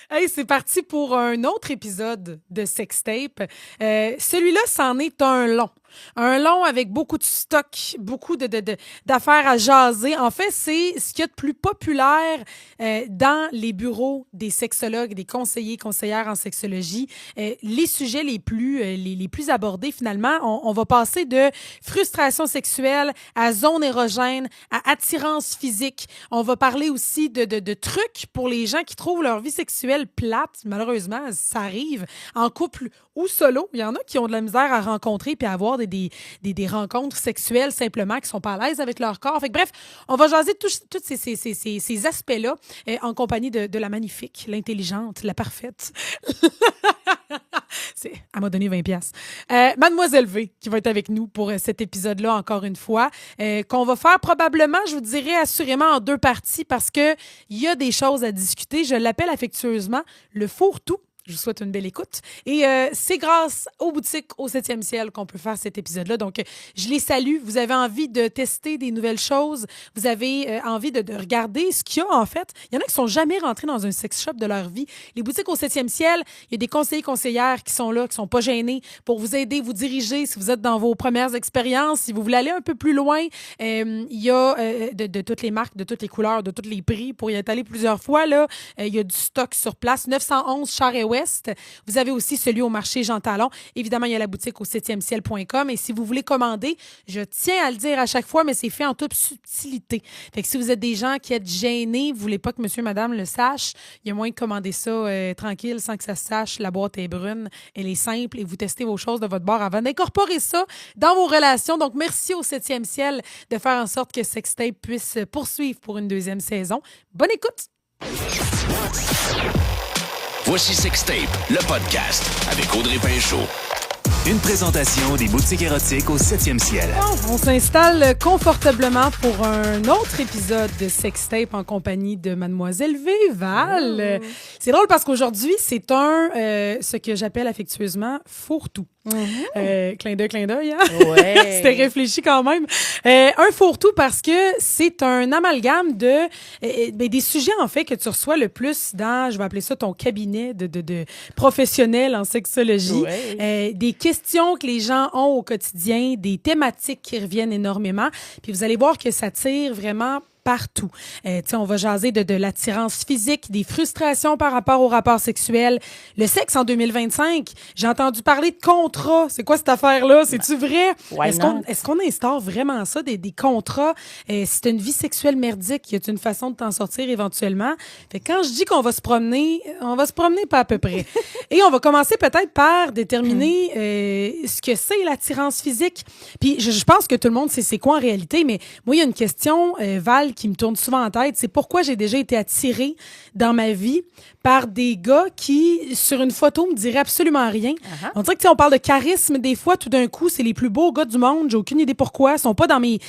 Hey, c'est parti pour un autre épisode de Sextape. Celui-là, c'en est un long. Un long avec beaucoup de stock, beaucoup d'affaires à jaser. En fait, c'est ce qu'il y a de plus populaire dans les bureaux des sexologues, des conseillers, conseillères en sexologie. Les sujets les plus abordés, finalement, on va passer de frustration sexuelle à zone érogène, à attirance physique. On va parler aussi de trucs pour les gens qui trouvent leur vie sexuelle plate. Malheureusement, ça arrive en couple ou solo. Il y en a qui ont de la misère à rencontrer puis à avoir des rencontres sexuelles simplement qui sont pas à l'aise avec leur corps. Fait que, bref, on va jaser tous ces aspects-là en compagnie de la magnifique, l'intelligente, la parfaite. Elle m'a donné 20 pièces. Mademoiselle V, qui va être avec nous pour cet épisode-là, encore une fois, qu'on va faire probablement, je vous dirais assurément en deux parties parce qu'il y a des choses à discuter. Je l'appelle affectueusement le fourre-tout. Je vous souhaite une belle écoute. Et c'est grâce aux boutiques au 7e ciel qu'on peut faire cet épisode-là. Donc, je les salue. Vous avez envie de tester des nouvelles choses. Vous avez envie de regarder ce qu'il y a, en fait. Il y en a qui sont jamais rentrés dans un sex shop de leur vie. Les boutiques au 7e ciel, il y a des conseillers, conseillères qui sont là, qui sont pas gênés pour vous aider, vous diriger si vous êtes dans vos premières expériences. Si vous voulez aller un peu plus loin, il y a de toutes les marques, de toutes les couleurs, de tous les prix pour y être allé plusieurs fois. Là, il y a du stock sur place. 911 Char et Ouest. Vous avez aussi celui au marché Jean Talon. Évidemment, il y a la boutique au 7e ciel.com. Et si vous voulez commander, je tiens à le dire à chaque fois, mais c'est fait en toute subtilité. Fait que si vous êtes des gens qui êtes gênés, vous voulez pas que monsieur, madame le sache, il y a moyen de commander ça tranquille, sans que ça se sache. La boîte est brune, elle est simple et vous testez vos choses de votre bord avant d'incorporer ça dans vos relations. Donc, merci au 7e ciel de faire en sorte que Sextape puisse poursuivre pour une deuxième saison. Bonne écoute! Voici Sextape, le podcast avec Audrey Pinchot. Une présentation des boutiques érotiques au 7e ciel. On s'installe confortablement pour un autre épisode de Sextape en compagnie de Mademoiselle V. Val. C'est drôle parce qu'aujourd'hui, c'est ce que j'appelle affectueusement fourre-tout. Clin d'œil, hein? Ouais. C'était réfléchi quand même. Un fourre-tout parce que c'est un amalgame des sujets, en fait, que tu reçois le plus dans, je vais appeler ça ton cabinet de professionnel en sexologie. Ouais. Des questions que les gens ont au quotidien, des thématiques qui reviennent énormément. Puis vous allez voir que ça tire vraiment partout. On va jaser de l'attirance physique, des frustrations par rapport au rapport sexuel, le sexe en 2025. J'ai entendu parler de contrats. C'est quoi cette affaire-là? C'est-tu vrai? Est-ce qu'on instaure vraiment ça, des contrats? Si tu as une vie sexuelle merdique, y a une façon de t'en sortir éventuellement? Fait que quand je dis qu'on va se promener pas à peu près. Et on va commencer peut-être par déterminer ce que c'est l'attirance physique. Puis je pense que tout le monde sait c'est quoi en réalité, mais moi, il y a une question, Val, qui me tourne souvent en tête, c'est pourquoi j'ai déjà été attirée dans ma vie par des gars qui, sur une photo, me diraient absolument rien. Uh-huh. On dirait que on parle de charisme des fois, tout d'un coup, c'est les plus beaux gars du monde, j'ai aucune idée pourquoi, ils sont pas dans mes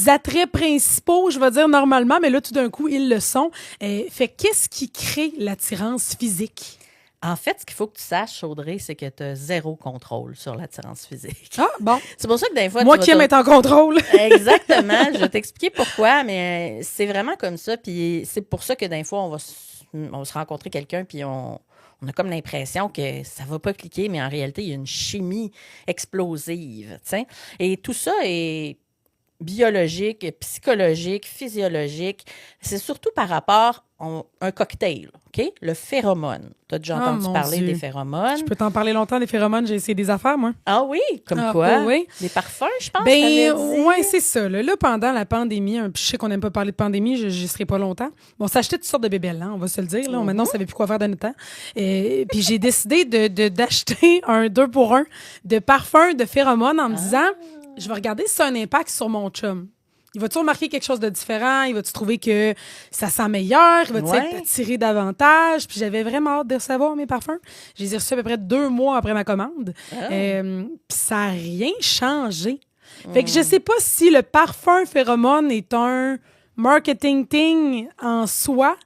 attraits principaux, je vais dire normalement, mais là, tout d'un coup, ils le sont. Fait qu'est-ce qui crée l'attirance physique? En fait, ce qu'il faut que tu saches, Audrey, c'est que tu as zéro contrôle sur l'attirance physique. Ah, bon. C'est pour ça que des fois... Moi qui aime être en contrôle. Exactement. Je vais t'expliquer pourquoi, mais c'est vraiment comme ça. Puis c'est pour ça que des fois, on va se rencontrer quelqu'un, puis on a comme l'impression que ça va pas cliquer, mais en réalité, il y a une chimie explosive. T'sais? Et tout ça est biologique, psychologique, physiologique. C'est surtout par rapport à un cocktail, OK? Le phéromone. Tu as déjà entendu parler des phéromones? Je peux t'en parler longtemps des phéromones. J'ai essayé des affaires, moi. Ah oui? Comme quoi? Oui. Des parfums, je pense? Oui, c'est ça. Là, pendant la pandémie, puis je sais qu'on n'aime pas parler de pandémie, je n'y serai pas longtemps. Bon, on s'achetait toutes sortes de bébelles, hein, on va se le dire. Là. Maintenant, on ne savait plus quoi faire de notre temps. Puis j'ai décidé d'acheter un 2 pour 1 de parfum de phéromones en me disant, je vais regarder si ça a un impact sur mon chum. Il va-tu remarquer quelque chose de différent? Il va-tu trouver que ça sent meilleur? Il va-tu être attiré davantage? Puis j'avais vraiment hâte de recevoir mes parfums. Je les ai reçus à peu près 2 mois après ma commande. Puis ça n'a rien changé. Fait que je sais pas si le parfum phéromone est un marketing thing en soi.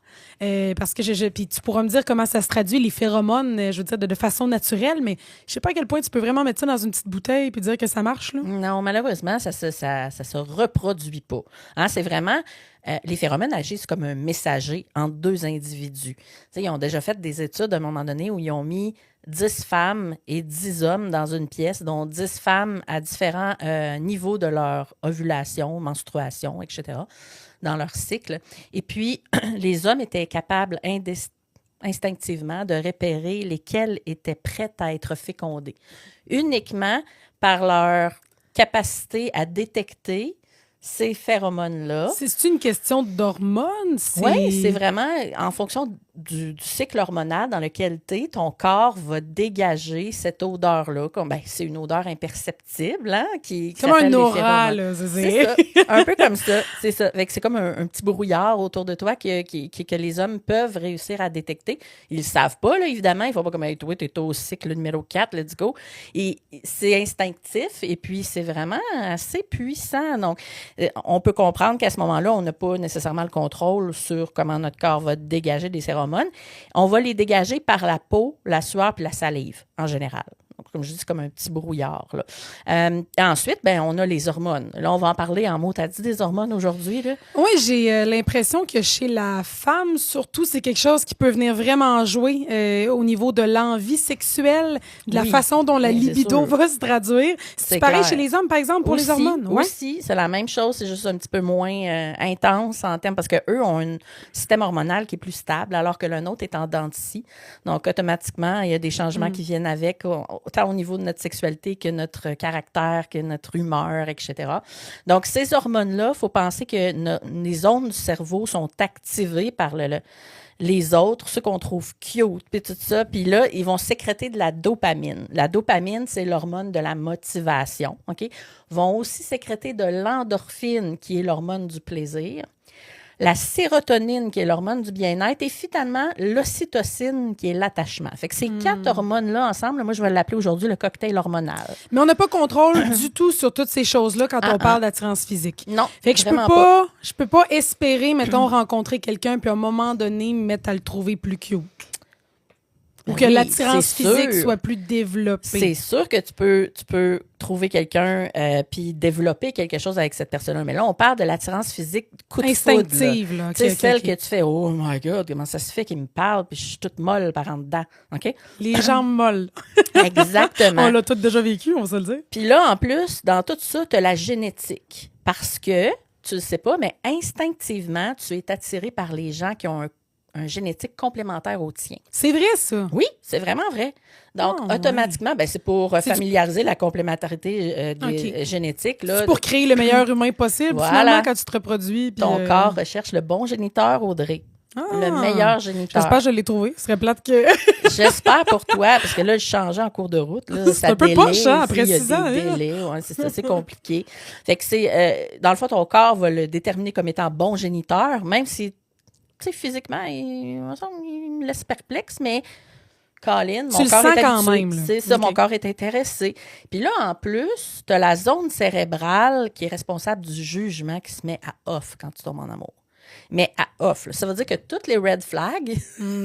Parce que puis tu pourras me dire comment ça se traduit, les phéromones, je veux dire, de façon naturelle, mais je sais pas à quel point tu peux vraiment mettre ça dans une petite bouteille puis dire que ça marche, là. Non, malheureusement, ça se reproduit pas. Hein, c'est vraiment... les phéromones agissent comme un messager entre deux individus. Tu sais, ils ont déjà fait des études à un moment donné où ils ont mis 10 femmes et 10 hommes dans une pièce, dont 10 femmes à différents niveaux de leur ovulation, menstruation, etc., dans leur cycle. Et puis, les hommes étaient capables instinctivement de repérer lesquels étaient prêts à être fécondés, uniquement par leur capacité à détecter ces phéromones-là. C'est une question d'hormones? Oui, c'est vraiment en fonction du cycle hormonal dans lequel tu es, ton corps va dégager cette odeur-là. C'est une odeur imperceptible, hein, qui comme s'appelle un les aura, phéromones. là. C'est ça, un peu comme ça. C'est ça. C'est comme un petit brouillard autour de toi que les hommes peuvent réussir à détecter. Ils le savent pas, là, évidemment. Ils ne font pas comme hey, toi, tu es au cycle numéro 4, let's go. Et c'est instinctif et puis c'est vraiment assez puissant. Donc, on peut comprendre qu'à ce moment-là, on n'a pas nécessairement le contrôle sur comment notre corps va dégager des phéromones. On va les dégager par la peau, la sueur puis la salive, en général. Donc, comme je dis, c'est comme un petit brouillard. Là. Ensuite, on a les hormones. Là, on va en parler en mots. T'as dit des hormones aujourd'hui, là? Oui, j'ai l'impression que chez la femme, surtout, c'est quelque chose qui peut venir vraiment jouer au niveau de l'envie sexuelle, de la façon dont la libido va se traduire. C'est pareil clair. Chez les hommes, par exemple, pour aussi, les hormones. Ouais. Aussi, c'est la même chose, c'est juste un petit peu moins intense en termes, parce qu'eux ont un système hormonal qui est plus stable, alors que le nôtre est en dents de scie. Donc, automatiquement, il y a des changements qui viennent avec, autant au niveau de notre sexualité que notre caractère, que notre humeur, etc. Donc, ces hormones-là, il faut penser que les zones du cerveau sont activées par les autres, ceux qu'on trouve cute, puis tout ça. Puis là, ils vont sécréter de la dopamine. La dopamine, c'est l'hormone de la motivation, OK? Vont aussi sécréter de l'endorphine, qui est l'hormone du plaisir. La sérotonine, qui est l'hormone du bien-être, et finalement, l'ocytocine, qui est l'attachement. Fait que ces 4 hormones-là ensemble, moi, je vais l'appeler aujourd'hui le cocktail hormonal. Mais on n'a pas contrôle du tout sur toutes ces choses-là quand on parle d'attirance physique. Non, fait que je peux pas espérer, mettons, rencontrer quelqu'un puis à un moment donné, me mettre à le trouver plus cute. Ou que Oui, l'attirance c'est physique sûr. soit plus développée. C'est sûr que tu peux trouver quelqu'un puis développer quelque chose avec cette personne-là. Mais là, on parle de l'attirance physique coup de instinctive, foudre, là. Tu sais, Ok, celle ok. que tu fais « Oh my God, comment ça se fait qu'il me parle puis je suis toute molle par en dedans. » OK? Les jambes molles. Exactement. On l'a toutes déjà vécu, on va se le dire. Puis là, en plus, dans tout ça, tu as la génétique. Parce que, tu le sais pas, mais instinctivement, tu es attiré par les gens qui ont un génétique complémentaire au tien. C'est vrai, ça. Oui, c'est vraiment vrai. Donc, Oh, automatiquement, c'est pour familiariser la complémentarité OK. génétique. Là, C'est pour créer le meilleur humain possible, Voilà. finalement, quand tu te reproduis. Puis, ton corps recherche le bon géniteur, Audrey. Ah. Le meilleur géniteur. J'espère que je l'ai trouvé. Ce serait plate que... J'espère pour toi, parce que là, je changeais en cours de route. Là, C'est un peu poche, hein, après il y a 6 ans, des hein. délais, ouais, c'est assez compliqué. Fait que c'est, dans le fond, ton corps va le déterminer comme étant bon géniteur, même si, tu sais, physiquement, il me laisse perplexe, mais Colin, mon Tu le corps sens est quand habitué. même, là. C'est ça, OK. mon corps est intéressé. Puis là, en plus, tu as la zone cérébrale qui est responsable du jugement qui se met à off quand tu tombes en amour. Mais à off, là. Ça veut dire que toutes les red flags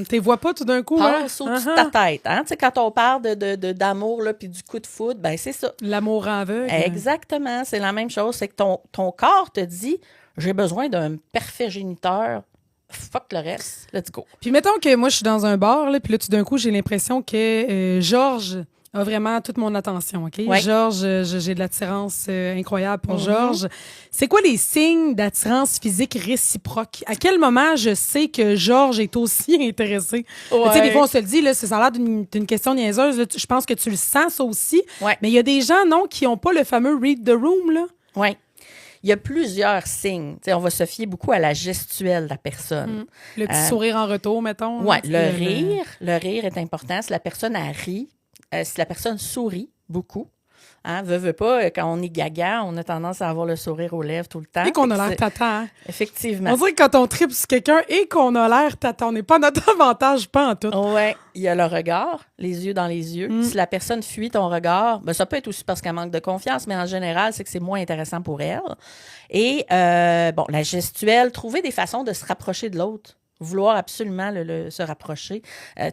T'es vois pas tout d'un coup, hein? passent au-dessus de ta tête. Hein? Tu sais, quand on parle d'amour là, puis du coup de foudre, ben c'est ça. L'amour aveugle. Exactement, c'est la même chose. C'est que ton corps te dit « J'ai besoin d'un parfait géniteur. Fuck le reste. Let's go. » Puis mettons que moi, je suis dans un bar, là, puis là, tout d'un coup, j'ai l'impression que Georges a vraiment toute mon attention, OK? Ouais. Georges, j'ai de l'attirance incroyable pour Georges. C'est quoi les signes d'attirance physique réciproque? À quel moment je sais que Georges est aussi intéressé? Tu sais, des fois, on se le dit, là, ça a l'air d'une question niaiseuse. Là, je pense que tu le sens, ça aussi. Ouais. Mais il y a des gens, non, qui n'ont pas le fameux read the room, là. Oui. Il y a plusieurs signes. Tu sais, on va se fier beaucoup à la gestuelle de la personne. Le petit sourire en retour, mettons. Oui, là, le rire est important. Si la personne a ri, si la personne sourit beaucoup, hein, veut pas, quand on est gaga, on a tendance à avoir le sourire aux lèvres tout le temps. Et qu'on a Fait que l'air tata. Hein? Effectivement. On dirait que quand on tripe sur quelqu'un et qu'on a l'air tata, on n'est pas notre avantage, pas en tout. Oui, il y a le regard, les yeux dans les yeux. Si la personne fuit ton regard, ben ça peut être aussi parce qu'elle manque de confiance, mais en général, c'est que c'est moins intéressant pour elle. Et, la gestuelle, trouver des façons de se rapprocher de l'autre. vouloir absolument se rapprocher,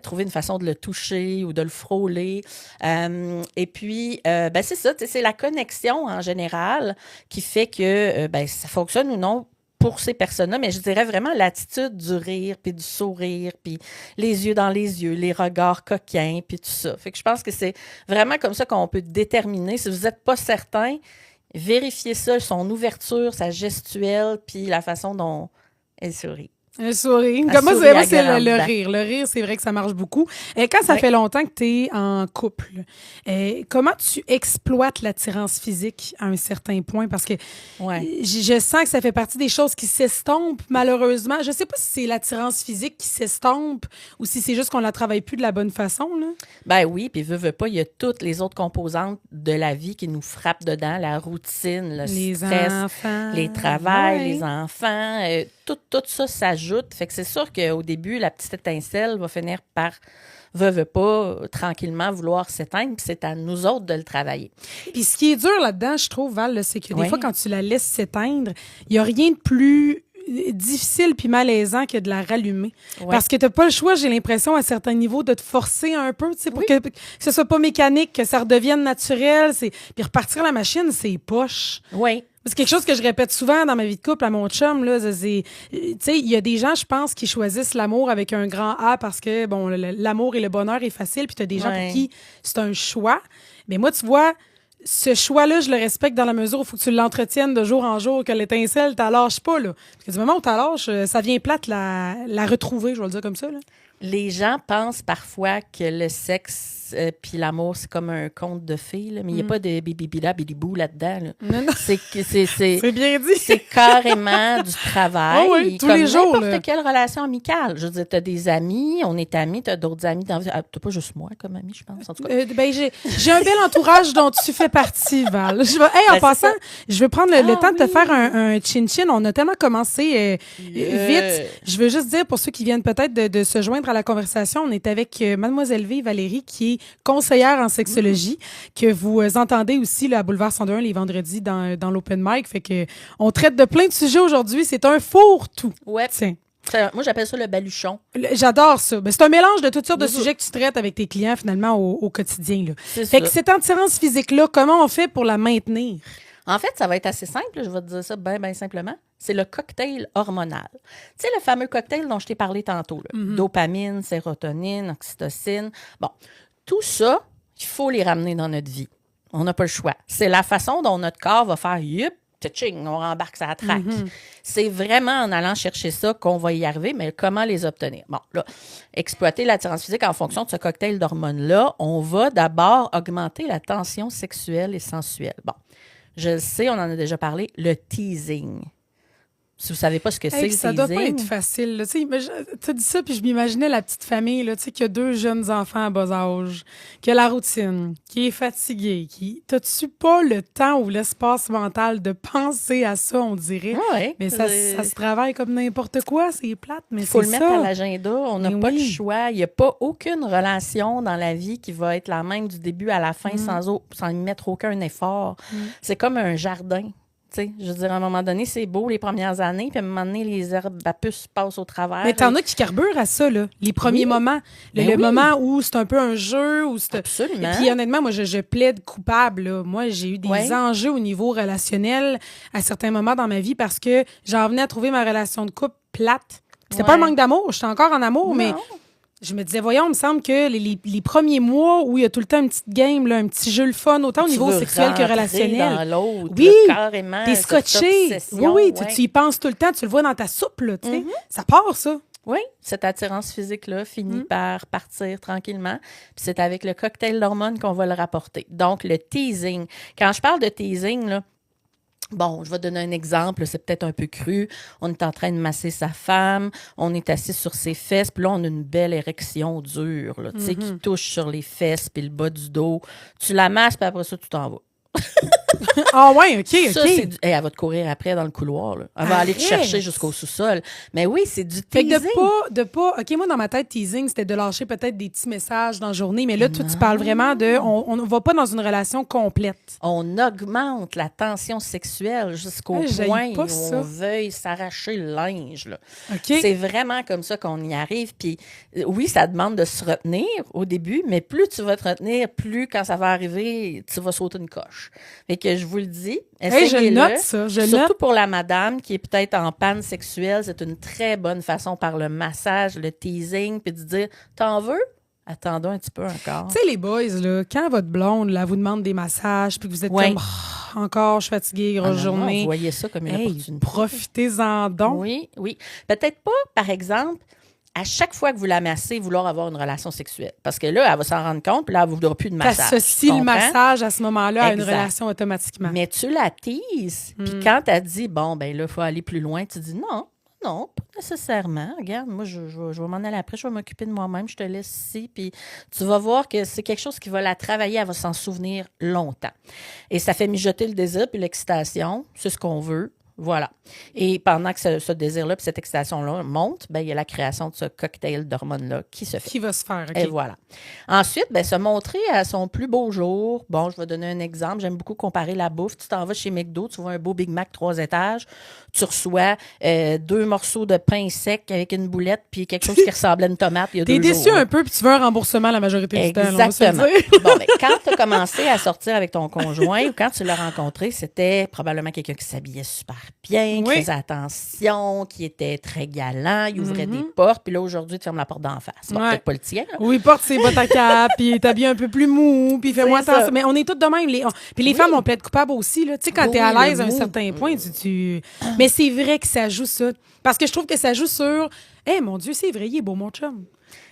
trouver une façon de le toucher ou de le frôler. Et puis, c'est ça, c'est la connexion en général qui fait que ça fonctionne ou non pour ces personnes-là, mais je dirais vraiment l'attitude du rire, puis du sourire, puis les yeux dans les yeux, les regards coquins, puis tout ça. Fait que je pense que c'est vraiment comme ça qu'on peut déterminer. Si vous n'êtes pas certain, vérifiez ça, son ouverture, sa gestuelle, puis la façon dont elle sourit. Un sourire. Un Moi, sourire c'est le agréable. rire. Le rire, c'est vrai que ça marche beaucoup. Quand ça fait longtemps que tu es en couple, comment tu exploites l'attirance physique à un certain point? Parce que je sens que ça fait partie des choses qui s'estompent, malheureusement. Je sais pas si c'est l'attirance physique qui s'estompe ou si c'est juste qu'on la travaille plus de la bonne façon, là. Ben oui, puis veut pas, il y a toutes les autres composantes de la vie qui nous frappent dedans, la routine, le Les stress, enfants. les travails, Ouais. les enfants, tout ça s'ajoute. Fait que c'est sûr qu'au début, la petite étincelle va finir par, veut pas, tranquillement vouloir s'éteindre, puis c'est à nous autres de le travailler. Puis ce qui est dur là-dedans, je trouve, Val, là, c'est que des Oui. fois, quand tu la laisses s'éteindre, il n'y a rien de plus difficile puis malaisant que de la rallumer. Ouais. Parce que tu n'as pas le choix, j'ai l'impression, à certains niveaux, de te forcer un peu, tu sais, pour que ce soit pas mécanique, que ça redevienne naturel. Puis repartir la machine, c'est poche. Oui. C'est quelque chose que je répète souvent dans ma vie de couple à mon chum. Là, tu sais, il y a des gens, je pense, qui choisissent l'amour avec un grand A parce que, bon, l'amour et le bonheur est facile, puis tu as des gens pour qui c'est un choix. Mais moi, tu vois, ce choix-là, je le respecte dans la mesure où il faut que tu l'entretiennes de jour en jour, que l'étincelle, tu la lâches pas. Là. Parce que du moment où tu la lâches, ça vient plate la retrouver, je vais le dire comme ça. Là. Les gens pensent parfois que le sexe puis l'amour, c'est comme un conte de fées, là, mais il n'y a pas de bibibila, bilibou là-dedans. Là. Non. C'est bien dit. C'est carrément du travail. Oh oui, tous comme les jours. n'importe Là. quelle relation amicale. Je veux dire, tu as des amis, on est amis, tu as d'autres amis. Tu n'as pas juste moi comme ami, je pense. En tout cas. J'ai un bel entourage dont tu fais partie, Val. En passant, je veux prendre le temps de te faire un chin-chin. On a tellement commencé vite. Je veux juste dire, pour ceux qui viennent peut-être de se joindre à la conversation, on est avec Mademoiselle V, Valérie, qui est conseillère en sexologie, que vous entendez aussi là, à Boulevard 101 les vendredis dans l'open mic. Fait que on traite de plein de sujets aujourd'hui. C'est un fourre-tout. Ouais. Tiens. Moi, j'appelle ça le baluchon. J'adore ça. C'est un mélange de toutes sortes de sujets que tu traites avec tes clients, finalement, au quotidien. Là. C'est Fait ça. que cette attirance physique-là, comment on fait pour la maintenir? En fait, ça va être assez simple, je vais te dire ça bien simplement. C'est le cocktail hormonal. Tu sais, le fameux cocktail dont je t'ai parlé tantôt. Là. Dopamine, sérotonine, oxytocine. Bon, tout ça, il faut les ramener dans notre vie. On n'a pas le choix. C'est la façon dont notre corps va faire « yup », tching, on rembarque sa traque. C'est vraiment en allant chercher ça qu'on va y arriver, mais comment les obtenir? Bon, là, exploiter l'attirance physique en fonction de ce cocktail d'hormones-là, on va d'abord augmenter la tension sexuelle et sensuelle. Bon, je le sais, on en a déjà parlé, le teasing. Si vous ne savez pas ce que c'est, le ça teasing. doit pas être facile. Tu as dit ça, puis je m'imaginais la petite famille là, qui a 2 jeunes enfants à bas âge, qui a la routine, qui est fatiguée. T'as-tu pas le temps ou l'espace mental de penser à ça, on dirait? Oui. Mais ça se travaille comme n'importe quoi, c'est plate, mais Il faut c'est le ça. mettre à l'agenda. On n'a Mais pas oui. le choix. Il n'y a pas aucune relation dans la vie qui va être la même du début à la fin sans y mettre aucun effort. C'est comme un jardin. T'sais, je veux dire, à un moment donné, c'est beau les premières années, puis à un moment donné, les herbes à puce passent au travers. Mais t'en as qui carburent à ça, là. Les premiers moments. Le moment où c'est un peu un jeu. Où c'est... Absolument. Et puis, honnêtement, moi, je plaide coupable. Là. Moi, j'ai eu des enjeux au niveau relationnel à certains moments dans ma vie parce que j'en venais à trouver ma relation de couple plate. C'était pas un manque d'amour. J'étais encore en amour, mais je me disais, voyons, il me semble que les premiers mois où il y a tout le temps une petite game, là, un petit jeu le fun, autant au niveau sexuel que relationnel. Dans l'autre, oui, là, carrément. t'es scotché. Oui, ouais. tu y penses tout le temps, tu le vois dans ta soupe, là, tu sais. Ça part, ça. Oui, cette attirance physique-là finit par partir tranquillement. Puis c'est avec le cocktail d'hormones qu'on va le rapporter. Donc, le teasing. Quand je parle de teasing, là, bon, je vais donner un exemple, c'est peut-être un peu cru. On est en train de masser sa femme, on est assis sur ses fesses, puis là, on a une belle érection dure, là, tu sais, qui touche sur les fesses puis le bas du dos. Tu la masses, puis après ça, tu t'en vas. Ah ouais, OK. Ça, c'est du... elle va te courir après dans le couloir. Là. Elle va aller te chercher jusqu'au sous-sol. Mais oui, c'est du Fait teasing. que de pas... OK, moi, dans ma tête, teasing, c'était de lâcher peut-être des petits messages dans la journée. Mais là, toi, tu parles vraiment de... On ne va pas dans une relation complète. On augmente la tension sexuelle jusqu'au point où on veuille s'arracher le linge. Là. OK. C'est vraiment comme ça qu'on y arrive. Puis oui, ça demande de se retenir au début, mais plus tu vas te retenir, plus quand ça va arriver, tu vas sauter une coche. Fait que je vous le dis, essayez-le. Je note ça, Surtout pour la madame qui est peut-être en panne sexuelle, c'est une très bonne façon par le massage, le teasing, puis de dire « T'en veux? Attendons un petit peu encore. » Tu sais, les boys, là, quand votre blonde là, vous demande des massages, puis que vous êtes comme « Encore, je suis fatiguée, grosse journée. » Vous voyez ça comme une opportunité. Profitez-en donc. Oui, oui. Peut-être pas, par exemple, à chaque fois que vous la massez, vouloir avoir une relation sexuelle. Parce que là, elle va s'en rendre compte, puis là, elle ne voudra plus de massage. T'associes le massage à ce moment-là à une Exact. relation automatiquement. Mais tu la teases, puis quand elle dit, bon, ben là, il faut aller plus loin, tu dis non, pas nécessairement. Regarde, moi, je vais m'en aller après, je vais m'occuper de moi-même, je te laisse ici, puis tu vas voir que c'est quelque chose qui va la travailler, elle va s'en souvenir longtemps. Et ça fait mijoter le désir puis l'excitation, c'est ce qu'on veut. Voilà. Et pendant que ce désir-là et cette excitation-là monte, ben, il y a la création de ce cocktail d'hormones-là qui se fait. Qui va se faire, OK. Et voilà. Ensuite, ben, se montrer à son plus beau jour. Bon, je vais donner un exemple. J'aime beaucoup comparer la bouffe. Tu t'en vas chez McDo, tu vois un beau Big Mac 3 étages, tu reçois 2 morceaux de pain sec avec une boulette puis quelque chose qui ressemblait à une tomate il y a 2 jours. T'es déçu un peu puis tu veux un remboursement la majorité du temps. Exactement. Bon, ben, quand tu as commencé à sortir avec ton conjoint ou quand tu l'as rencontré, c'était probablement quelqu'un qui s'habillait super bien, qui faisait attention, qui était très galant, il ouvrait des portes, puis là, aujourd'hui, tu fermes la porte d'en face. Bon, peut-être pas le tien. Ou il porte ses bottes à cap, puis il est habillé un peu plus mou, puis il fait moins attention. Mais on est toutes de même. Puis les femmes, on peut être coupables aussi. Tu sais, quand t'es à l'aise à un certain point, Mais c'est vrai que ça joue ça. Parce que je trouve que ça joue sur « Eh, mon Dieu, c'est vrai, il est beau, mon chum. »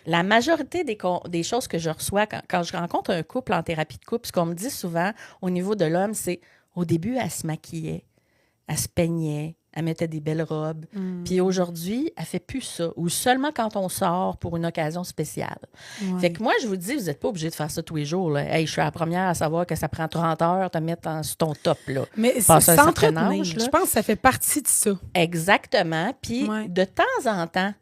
La majorité des choses que je reçois quand je rencontre un couple en thérapie de couple, ce qu'on me dit souvent au niveau de l'homme, c'est au début, elle se maquillait. Elle se peignait, elle mettait des belles robes. Puis aujourd'hui, elle fait plus ça. Ou seulement quand on sort pour une occasion spéciale. Ouais. Fait que moi, je vous dis, vous n'êtes pas obligé de faire ça tous les jours. Là. Hey, je suis la première à savoir que ça prend 30 heures de te mettre sur ton top. Là. Mais c'est s'entretenir. Je pense que ça fait partie de ça. Exactement. Puis de temps en temps,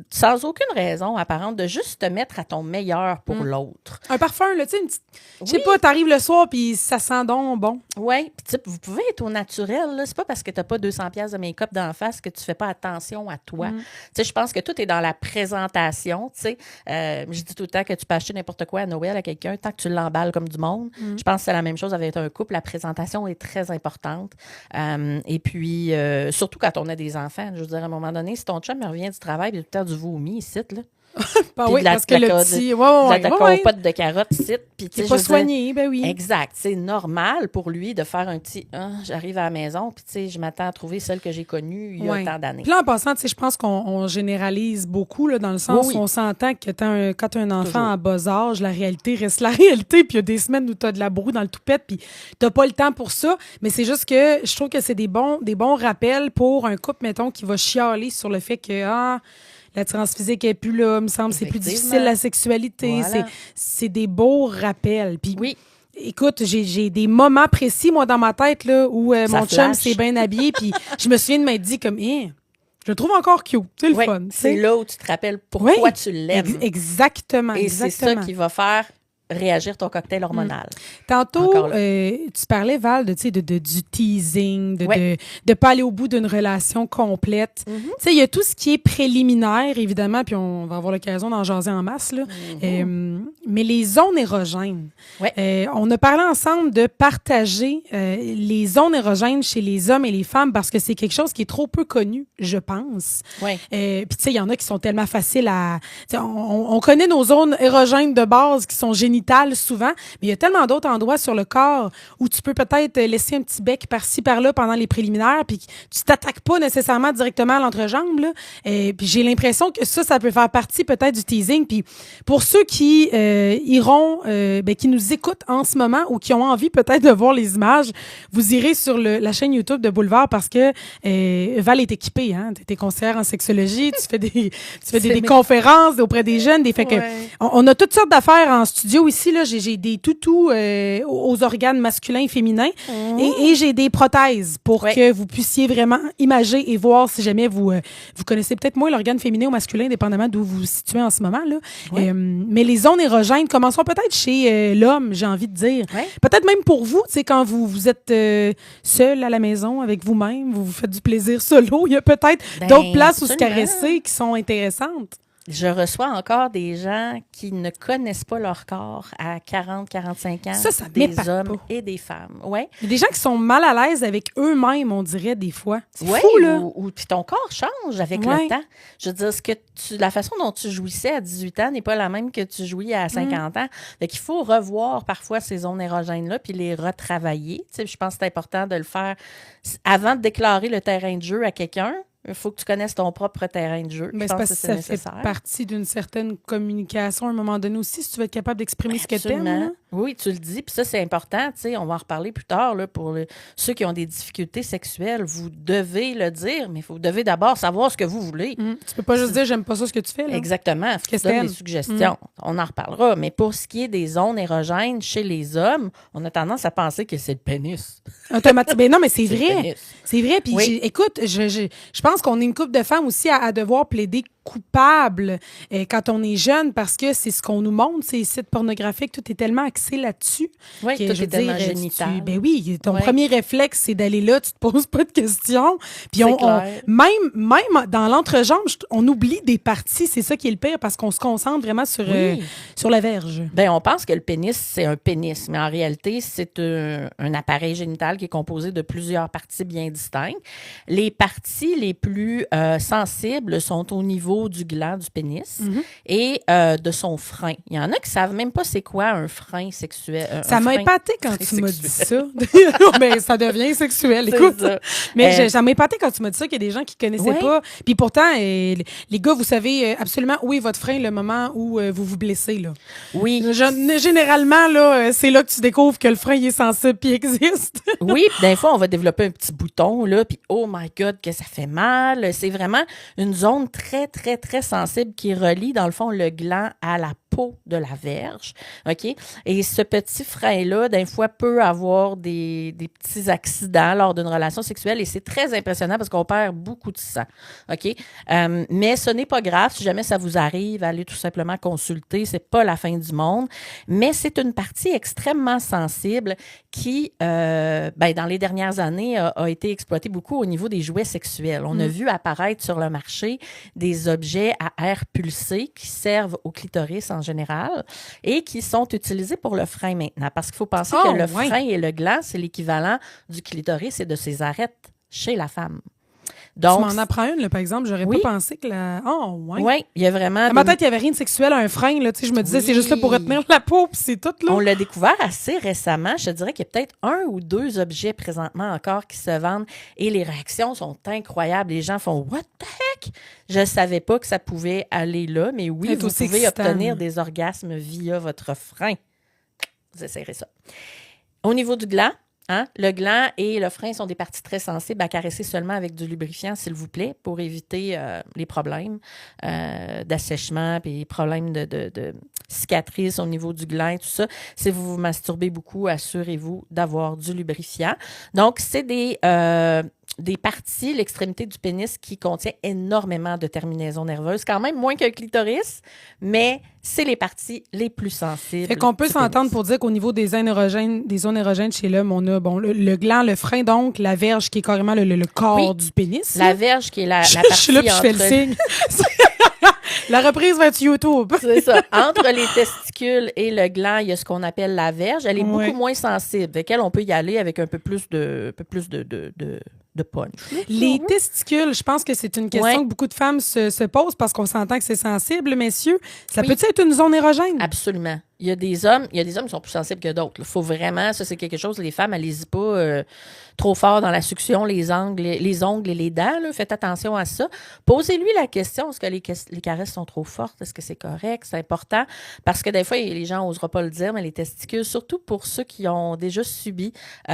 sans aucune raison apparente, de juste te mettre à ton meilleur pour l'autre. Un parfum, là, tu sais, une petite... Je sais pas, t'arrives le soir, puis ça sent donc bon. Oui, puis vous pouvez être au naturel, là. C'est pas parce que t'as pas 200$ de make-up d'en face que tu fais pas attention à toi. Tu sais, je pense que tout est dans la présentation, tu sais. Je dis tout le temps que tu peux acheter n'importe quoi à Noël à quelqu'un, tant que tu l'emballes comme du monde. Je pense que c'est la même chose avec un couple. La présentation est très importante. Et puis, surtout quand on a des enfants. Je veux dire, à un moment donné, si ton chum revient du travail, puis tout le temps du vomi ici, là. Parce que le petit... la compote de carottes ici. C'est pas soigné, ben oui. Exact. C'est normal pour lui de faire un petit... j'arrive à la maison, puis tu sais, je m'attends à trouver celle que j'ai connue il y a tant d'années. Puis là, en passant, tu sais, je pense qu'on généralise beaucoup, là, dans le sens où on s'entend que quand tu as un enfant à bas âge, la réalité reste la réalité, puis il y a des semaines où tu as de la broue dans le toupette, puis tu pas le temps pour ça. Mais c'est juste que je trouve que c'est des bons rappels pour un couple, mettons, qui va chialer sur le fait que... l'attirance physique n'est plus là, me semble, c'est plus difficile la sexualité. Voilà. C'est des beaux rappels. Puis, écoute, j'ai des moments précis, moi, dans ma tête, là, où mon chum s'est bien habillé, puis je me souviens de m'être dit comme, je le trouve encore cute. C'est le fun. C'est là où tu te rappelles pourquoi tu l'aimes. Exactement. Et c'est ça qui va faire réagir ton cocktail hormonal. Tantôt, tu parlais, Val, du teasing, de pas aller au bout d'une relation complète. Tu sais, il y a tout ce qui est préliminaire, évidemment, puis on va avoir l'occasion d'en jaser en masse, là. Mais les zones érogènes. On a parlé ensemble de partager les zones érogènes chez les hommes et les femmes parce que c'est quelque chose qui est trop peu connu, je pense. Puis, tu sais, il y en a qui sont tellement faciles à... On connaît nos zones érogènes de base qui sont génitales souvent, mais il y a tellement d'autres endroits sur le corps où tu peux peut-être laisser un petit bec par-ci, par-là pendant les préliminaires, puis tu t'attaques pas nécessairement directement à l'entrejambe, là. Puis j'ai l'impression que ça peut faire partie peut-être du teasing. Puis pour ceux qui iront, qui nous écoutent en ce moment ou qui ont envie peut-être de voir les images, vous irez sur la chaîne YouTube de Boulevard parce que Val est équipée. Hein? Tu es conseillère en sexologie, tu fais des conférences auprès des jeunes. Fait que on a toutes sortes d'affaires en studio ici. Là. J'ai des toutous aux organes masculins et féminins et j'ai des prothèses pour que vous puissiez vraiment imager et voir si jamais vous connaissez peut-être moins l'organe féminin ou masculin, dépendamment d'où vous vous situez en ce moment. Là. Mais les zones érogènes commenceront peut-être chez l'homme, j'ai envie de dire. Peut-être même pour vous, quand vous êtes seul à la maison avec vous-même, vous faites du plaisir solo, il y a peut-être d'autres places où se caresser qui sont intéressantes. Je reçois encore des gens qui ne connaissent pas leur corps à 40-45 ans. Ça des hommes et des femmes. Ouais. Il y a des gens qui sont mal à l'aise avec eux-mêmes, on dirait, des fois. C'est fou, là. Puis ton corps change avec le temps. Je veux dire, la façon dont tu jouissais à 18 ans n'est pas la même que tu jouis à 50 ans. Fait qu'il faut revoir parfois ces zones érogènes-là puis les retravailler. Tu sais, je pense que c'est important de le faire avant de déclarer le terrain de jeu à quelqu'un. Il faut que tu connaisses ton propre terrain de jeu. Mais c'est parce que ça fait partie d'une certaine communication à un moment donné aussi, si tu veux être capable d'exprimer ce que tu aimes. Oui, tu le dis. Puis ça, c'est important. On va en reparler plus tard. Là, pour ceux qui ont des difficultés sexuelles, vous devez le dire, mais vous devez d'abord savoir ce que vous voulez. Tu peux pas juste dire « j'aime pas ça ce que tu fais ». Exactement. Il faut que tu donnes des suggestions. On en reparlera. Mais pour ce qui est des zones érogènes chez les hommes, on a tendance à penser que c'est le pénis. Mais non, mais c'est vrai. C'est vrai. Puis écoute, je pense qu'on est une couple de femmes aussi à devoir plaider coupable quand on est jeune parce que c'est ce qu'on nous montre, ces sites pornographiques, tout est tellement axé là-dessus. Oui, tout est tellement génital. Ben oui, ton premier réflexe, c'est d'aller là, tu te poses pas de questions. Puis même dans l'entrejambe, on oublie des parties, c'est ça qui est le pire parce qu'on se concentre vraiment sur la verge. Ben on pense que le pénis, c'est un pénis, mais en réalité, c'est un appareil génital qui est composé de plusieurs parties bien distinctes. Les parties les plus sensibles sont au niveau du gland du pénis et de son frein. Il y en a qui savent même pas c'est quoi un frein sexuel. Ça m'a épaté quand tu m'as dit ça. Mais ça devient sexuel, écoute. Ça. Mais ça m'a épaté quand tu m'as dit ça qu'il y a des gens qui connaissaient pas. Puis pourtant, les gars, vous savez absolument où est votre frein le moment où vous vous blessez. Là. Oui. Généralement, là, c'est là que tu découvres que le frein il est sensible puis existe. Oui, puis des fois, on va développer un petit bouton, là, puis oh my God, que ça fait mal. C'est vraiment une zone très, très, très sensible qui relie, dans le fond, le gland à la peau de la verge, OK? Et ce petit frein-là, des fois, peut avoir des petits accidents lors d'une relation sexuelle et c'est très impressionnant parce qu'on perd beaucoup de sang, OK? Mais ce n'est pas grave. Si jamais ça vous arrive, allez tout simplement consulter. C'est pas la fin du monde. Mais c'est une partie extrêmement sensible qui, dans les dernières années, a été exploitée beaucoup au niveau des jouets sexuels. On a vu apparaître sur le marché des objets à air pulsé qui servent au clitoris en général et qui sont utilisés pour le frein maintenant. Parce qu'il faut penser que le frein et le gland, c'est l'équivalent du clitoris et de ses arêtes chez la femme. Donc, tu m'en apprends une, là, par exemple. J'aurais pas pensé que la... Oh, oui. Oui, il y a vraiment... Dans ma tête, il n'y avait rien de sexuel à un frein. Là, je me disais, c'est juste là pour retenir la peau, puis c'est tout. Là. On l'a découvert assez récemment. Je te dirais qu'il y a peut-être 1 ou 2 objets présentement encore qui se vendent et les réactions sont incroyables. Les gens font « What the heck? » Je ne savais pas que ça pouvait aller là, mais oui, vous pouvez obtenir des orgasmes via votre frein. Vous essayerez ça. Au niveau du gland, le gland et le frein sont des parties très sensibles à caresser seulement avec du lubrifiant, s'il vous plaît, pour éviter les problèmes d'assèchement et les problèmes de cicatrices au niveau du gland et tout ça. Si vous vous masturbez beaucoup, assurez-vous d'avoir du lubrifiant. Donc, c'est des parties, l'extrémité du pénis qui contient énormément de terminaisons nerveuses, quand même moins que le clitoris, mais c'est les parties les plus sensibles. Fait qu'on peut s'entendre pour dire qu'au niveau des zones érogènes chez l'homme, on a le gland, le frein, donc la verge qui est carrément le corps du pénis. La verge qui est la partie je suis là, puis je fais le signe. La reprise va être YouTube. C'est ça. Entre les testicules et le gland, il y a ce qu'on appelle la verge. Elle est beaucoup moins sensible. Avec elle, on peut y aller avec un peu plus de punch. Les testicules, je pense que c'est une question que beaucoup de femmes se posent parce qu'on s'entend que c'est sensible, messieurs. Ça peut-être être une zone érogène? Absolument. Il y a des hommes qui sont plus sensibles que d'autres. Il faut vraiment, ça c'est quelque chose, les femmes, allez-y pas trop fort dans la succion, les ongles et les dents. Là. Faites attention à ça. Posez-lui la question, est-ce que les caresses sont trop fortes? Est-ce que c'est correct? C'est important. Parce que des fois, les gens n'oseront pas le dire, mais les testicules, surtout pour ceux qui ont déjà subi, j'ai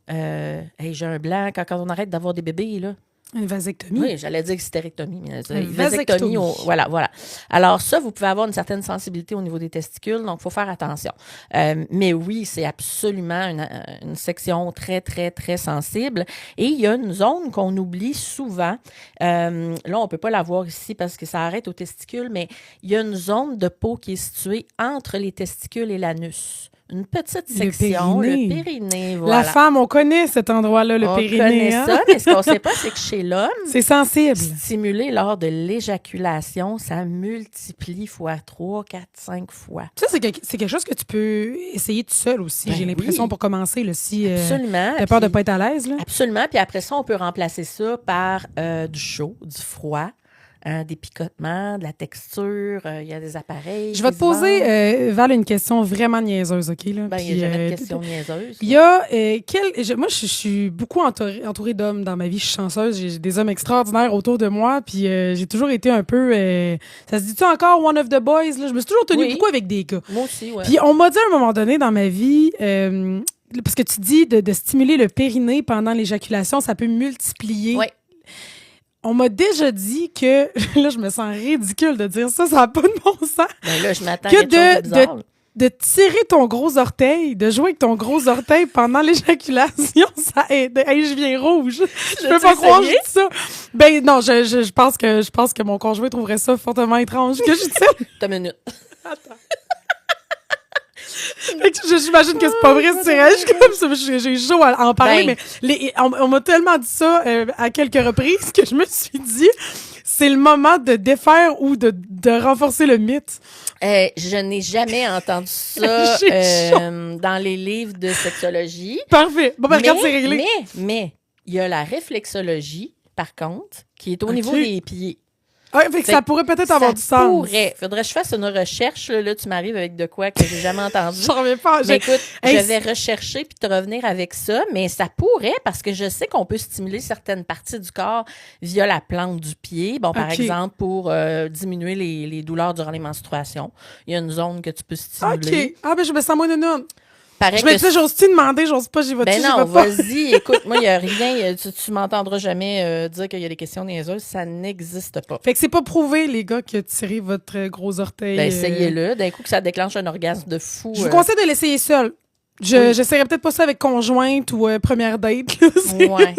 un blanc, quand on arrête d'avoir des bébés, là. Une vasectomie. Oui, j'allais dire hystérectomie, mais Une vasectomie. vasectomie. Voilà. Alors ça, vous pouvez avoir une certaine sensibilité au niveau des testicules, donc il faut faire attention. Mais oui, c'est absolument une section très, très, très sensible. Et il y a une zone qu'on oublie souvent. Là, on ne peut pas la voir ici parce que ça arrête aux testicules, mais il y a une zone de peau qui est située entre les testicules et l'anus. Une petite section, le périnée. Voilà. La femme, on connaît cet endroit-là, le périnée. On connaît ça, mais ce qu'on ne sait pas, c'est que chez l'homme, c'est sensible. Stimulé lors de l'éjaculation, ça multiplie fois 3, 4, 5 fois. Ça, c'est quelque chose que tu peux essayer tout seul aussi, Ben j'ai l'impression, oui. pour commencer, là, si Absolument. t'as peur de ne pas être à l'aise. Là. Absolument. Puis après ça, on peut remplacer ça par du chaud, du froid. Des picotements, de la texture, il y a des appareils. Je vais te poser, Val, une question vraiment niaiseuse, OK? Là? Ben, il n'y a jamais de question niaiseuse. Il y a moi, je suis beaucoup entourée d'hommes dans ma vie. Je suis chanceuse. J'ai des hommes extraordinaires autour de moi. Puis j'ai toujours été un peu... ça se dit-tu encore one of the boys? Là? Je me suis toujours tenue beaucoup avec des gars. Moi aussi, oui. Puis on m'a dit à un moment donné dans ma vie... parce que tu dis de stimuler le périnée pendant l'éjaculation, ça peut multiplier... Oui. On m'a déjà dit que, là, je me sens ridicule de dire ça n'a pas de bon sens. Ben là, je m'attends à quelque chose de bizarre. De tirer ton gros orteil, de jouer avec ton gros orteil pendant l'éjaculation, ça aide. Hey, je viens rouge. Je peux pas croire que je dis ça. Ben non, je pense que mon conjoint trouverait ça fortement étrange que je dise ça. T'as une minute. Attends. J'imagine que c'est pas vrai si tu réagis comme ça. J'ai chaud à en parler, mais on m'a tellement dit ça à quelques reprises que je me suis dit, c'est le moment de défaire ou de renforcer le mythe. Je n'ai jamais entendu ça dans les livres de sexologie. Parfait. Bon, ben regarde, c'est réglé. Mais il y a la réflexologie, par contre, qui est au niveau des pieds. Ah, fait que ça pourrait peut-être avoir du sens. Ça pourrait. Faudrait que je fasse une recherche. Là, tu m'arrives avec de quoi que j'ai jamais entendu. J'en reviens pas. Mais écoute, je vais rechercher puis te revenir avec ça. Mais ça pourrait, parce que je sais qu'on peut stimuler certaines parties du corps via la plante du pied. Bon, par exemple, pour diminuer les douleurs durant les menstruations. Il y a une zone que tu peux stimuler. OK. Ah, ben je me sens moins nounoune. Je me disais, j'ose-tu demander, j'ose pas, j'y vais Ben non, vas-y, écoute, moi, il n'y a rien, tu m'entendras jamais dire qu'il y a des questions niaiseuses, ça n'existe pas. Fait que c'est pas prouvé, les gars, que tirez votre gros orteil. Ben, essayez-le, d'un coup que ça déclenche un orgasme de fou. Je vous conseille de l'essayer seul. J'essaierais peut-être pas ça avec conjointe ou première date.